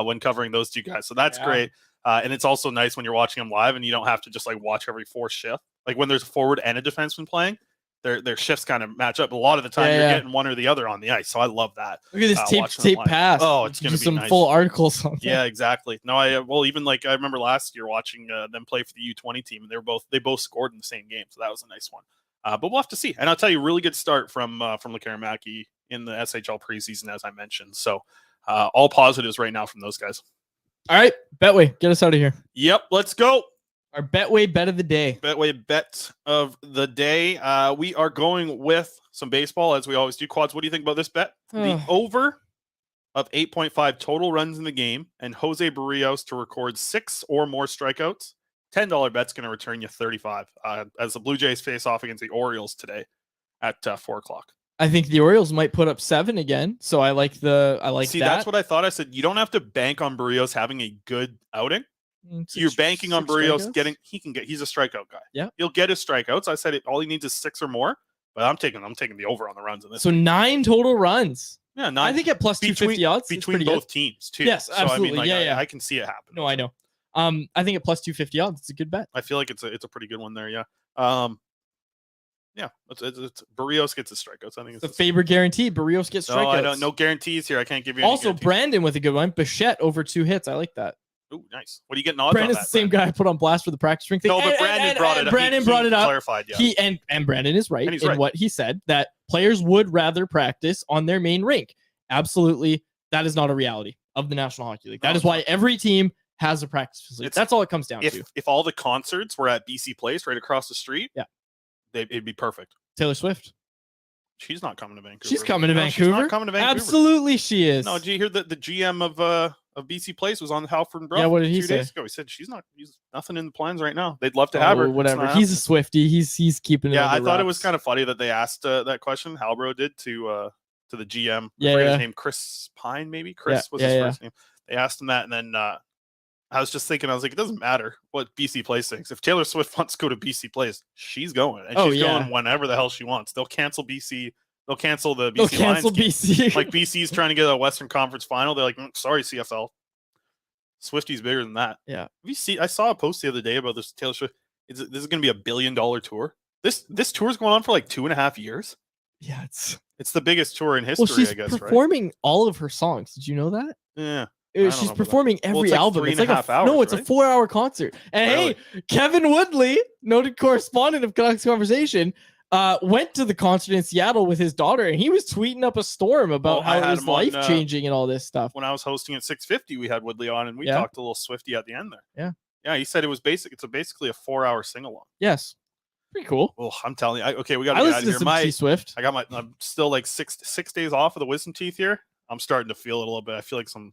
S2: when covering those 2 guys. So that's great. And it's also nice when you're watching them live and you don't have to just like watch every 4th shift. Like when there's a forward and a defenseman playing, their shifts kind of match up. A lot of the time you're getting one or the other on the ice. So I love that.
S1: Look at this tape pass.
S2: Oh, it's going to be
S1: some
S2: nice.
S1: full articles on that.
S2: Yeah, exactly. No, I remember last year watching them play for the U20 team, and they both scored in the same game. So that was a nice one. But we'll have to see. And I'll tell you, really good start from Lekkerimäki in the SHL preseason, as I mentioned. So all positives right now from those guys.
S1: All right, Betway, get us out of here.
S2: Yep, let's go.
S1: Our Betway bet of the day.
S2: Betway bet of the day. We are going with some baseball, as we always do. Quads, what do you think about this bet? The over of 8.5 total runs in the game and Jose Barrios to record 6 or more strikeouts. $10 bet's going to return you 35 as the Blue Jays face off against the Orioles today at 4 o'clock.
S1: I think the Orioles might put up 7 again. So I like that.
S2: That's what I thought. I said, you don't have to bank on Barrios having a good outing. You're banking on Barrios he's a strikeout guy.
S1: Yeah.
S2: He'll get his strikeouts. I said all he needs is 6 or more, but I'm taking the over on the runs in this.
S1: So 9 total runs.
S2: Yeah, 9.
S1: I think at plus 250 odds
S2: between both teams too.
S1: Yes,
S2: so,
S1: absolutely.
S2: I mean, I can see it happen.
S1: No, I know. I think at plus 250 odds, it's a good bet.
S2: I feel like it's a pretty good one there. Yeah. Yeah. It's Barrios gets his strikeouts. I think it's
S1: the Faber guarantee. Barrios gets strikeouts.
S2: No, I don't. No guarantees here. I can't give you.
S1: Also, Brandon with a good one. Bichette over 2 hits. I like that.
S2: Oh, nice. What are you getting odds
S1: Brandon's
S2: on that?
S1: the same guy I put on blast for the practice ring thing.
S2: No, but Brandon brought it up.
S1: Brandon brought it up.
S2: Clarified, yeah.
S1: He and Brandon is right in what he said, that players would rather practice on their main rink. Absolutely. That is not a reality of the National Hockey League. That is why every team has a practice facility. That's all it comes down to.
S2: If all the concerts were at BC Place right across the street, it'd be perfect.
S1: Taylor Swift.
S2: She's not coming to Vancouver.
S1: She's coming to Vancouver.
S2: She's not coming to Vancouver.
S1: Absolutely she is.
S2: No, did you hear that the GM of BC Place was on the Halford and Bruff?
S1: Yeah, what did he
S2: 2
S1: say?
S2: days ago? He said he's nothing in the plans right now. They'd love to have her.
S1: Whatever. He's a Swiftie. He's keeping it.
S2: Yeah,
S1: under
S2: I thought it
S1: wraps.
S2: was kind of funny that they asked that question. Halbro did to the GM.
S1: Yeah,
S2: his name Chris Pine, maybe. Chris was his first name. They asked him that, and then I was just thinking, I was like, it doesn't matter what BC Place thinks. If Taylor Swift wants to go to BC Place, she's going, and she's going whenever the hell she wants. They'll cancel BC. They'll cancel the BC.
S1: They'll cancel BC.
S2: Like BC's trying to get a Western Conference final. They're like, sorry, CFL. Swifty's bigger than that.
S1: Yeah.
S2: I saw a post the other day about this Taylor Swift. This is going to be $1 billion tour. This tour is going on for like 2.5 years.
S1: Yeah,
S2: it's the biggest tour in history.
S1: She's
S2: I guess.
S1: performing all of her songs. Did you know that?
S2: Yeah.
S1: She's performing every album.
S2: It's like 3.5 hours.
S1: No, it's a 4-hour concert. And hey, Kevin Woodley, noted correspondent of Canucks Conversation, went to the concert in Seattle with his daughter, and he was tweeting up a storm about how it was life changing and all this stuff.
S2: When I was hosting at 650, we had Woodley on, and we talked a little Swifty at the end there. Yeah. He said it was basically a 4-hour sing along.
S1: Yes. Pretty cool.
S2: Well, I'm telling you, we got to get out of here.
S1: T-Swift.
S2: I'm still like six days off of the wisdom teeth here. I'm starting to feel it a little bit. I feel like some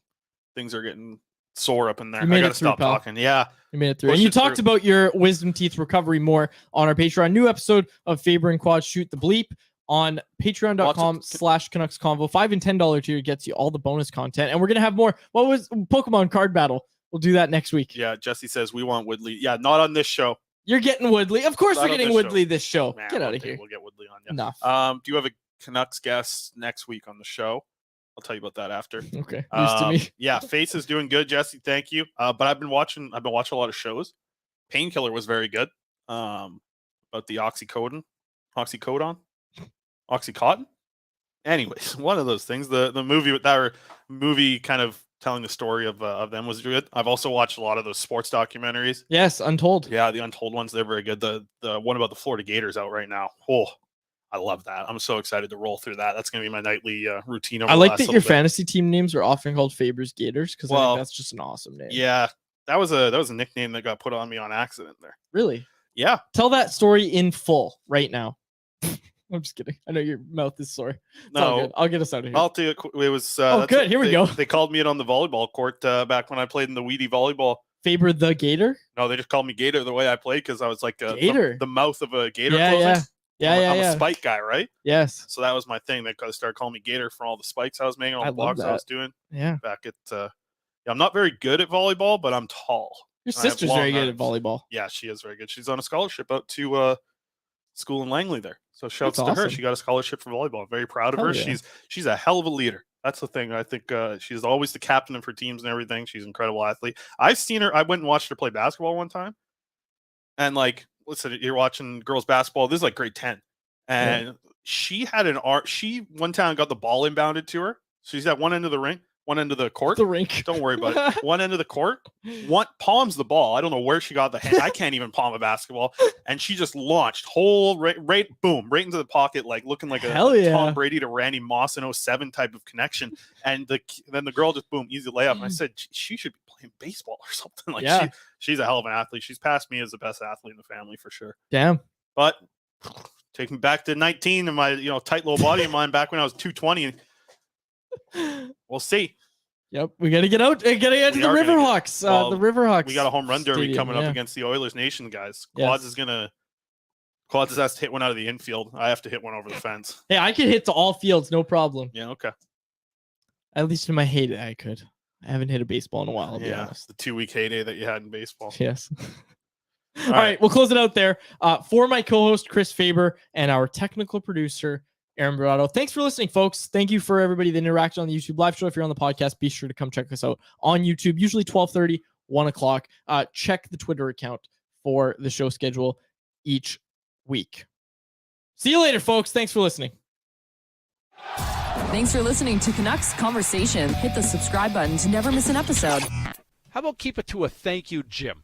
S2: things are getting sore up in there. I got to stop talking. Yeah.
S1: You made it through. And you talked about your wisdom teeth recovery more on our Patreon. New episode of Faber and Quad Shoot the Bleep on patreon.com/Canucks Convo. $5 and $10 tier gets you all the bonus content. And we're going to have more. What was Pokemon card battle? We'll do that next week.
S2: Yeah. Jesse says we want Woodley. Yeah. Not on this show.
S1: You're getting Woodley. Of course we're getting Woodley this show. Get out of here.
S2: We'll get Woodley on.
S1: Enough.
S2: Do you have a Canucks guest next week on the show? I'll tell you about that after.
S1: Okay. News to me.
S2: Yeah, Face is doing good, Jesse. Thank you. But I've been watching a lot of shows. Painkiller was very good. About the Oxycodone. Anyways, one of those things. The movie kind of telling the story of them was good. I've also watched a lot of those sports documentaries.
S1: Yes, Untold.
S2: Yeah, the Untold ones, they're very good. The one about the Florida Gators out right now. Oh, I love that. I'm so excited to roll through that. That's going to be my nightly routine.
S1: I like that your fantasy team names are often called Faber's Gators because I think that's just an awesome name.
S2: Yeah, that was a nickname that got put on me on accident there.
S1: Really?
S2: Yeah.
S1: Tell that story in full right now. I'm just kidding. I know your mouth is sore. No, I'll get us out of here.
S2: I'll tell you. It was.
S1: Good. Here we go.
S2: They called me in on the volleyball court back when I played in the Weedy volleyball.
S1: Faber the Gator?
S2: No, they just called me Gator the way I played because I was like
S1: Gator.
S2: The mouth of a gator.
S1: Yeah.
S2: I'm a spike guy, right?
S1: Yes.
S2: So that was my thing. They started calling me Gator for all the spikes I was making, all the blocks I was doing.
S1: Yeah.
S2: Back at. I'm not very good at volleyball, but I'm tall.
S1: Your sister's very good at volleyball.
S2: Yeah, she is very good. She's on a scholarship out to school in Langley there. So shouts to her. She got a scholarship for volleyball. I'm very proud of her. Yeah. She's a hell of a leader. That's the thing. I think she's always the captain of her teams and everything. She's an incredible athlete. I've seen her. I went and watched her play basketball one time. And listen, you're watching girls basketball. This is like grade 10. And she had she one time got the ball inbounded to her. So she's at one end of the ring. One end of the court.
S1: The rink.
S2: Don't worry about it. One end of the court. One palms the ball. I don't know where she got the hand. I can't even palm a basketball. And she just launched right into the pocket, like looking like a Tom Brady to Randy Moss in 07 type of connection. And then the girl just easy layup. And I said she should be playing baseball or something. She's a hell of an athlete. She's passed me as the best athlete in the family for sure.
S1: Damn.
S2: But take me back to 19 and my tight little body of mine back when I was 220. We'll see.
S1: Yep, we got to get out. Got to get to the Riverhawks. The Riverhawks.
S2: We got a home run derby coming up against the Oilers Nation guys. Quads has to hit one out of the infield. I have to hit one over the fence.
S1: Hey, I could hit to all fields, no problem.
S2: Yeah, okay.
S1: At least in my heyday, I could. I haven't hit a baseball in a while. I'll be honest.
S2: The 2-week heyday that you had in baseball.
S1: Yes. All right, we'll close it out there. For my co-host Chris Faber and our technical producer Aaron Barato. Thanks for listening, folks. Thank you for everybody that interacted on the YouTube live show. If you're on the podcast, be sure to come check us out on YouTube, usually 12:30, 1 o'clock. Check the Twitter account for the show schedule each week. See you later, folks. Thanks for listening.
S5: Thanks for listening to Canucks Conversation. Hit the subscribe button to never miss an episode.
S6: How about keep it to a thank you, Jim?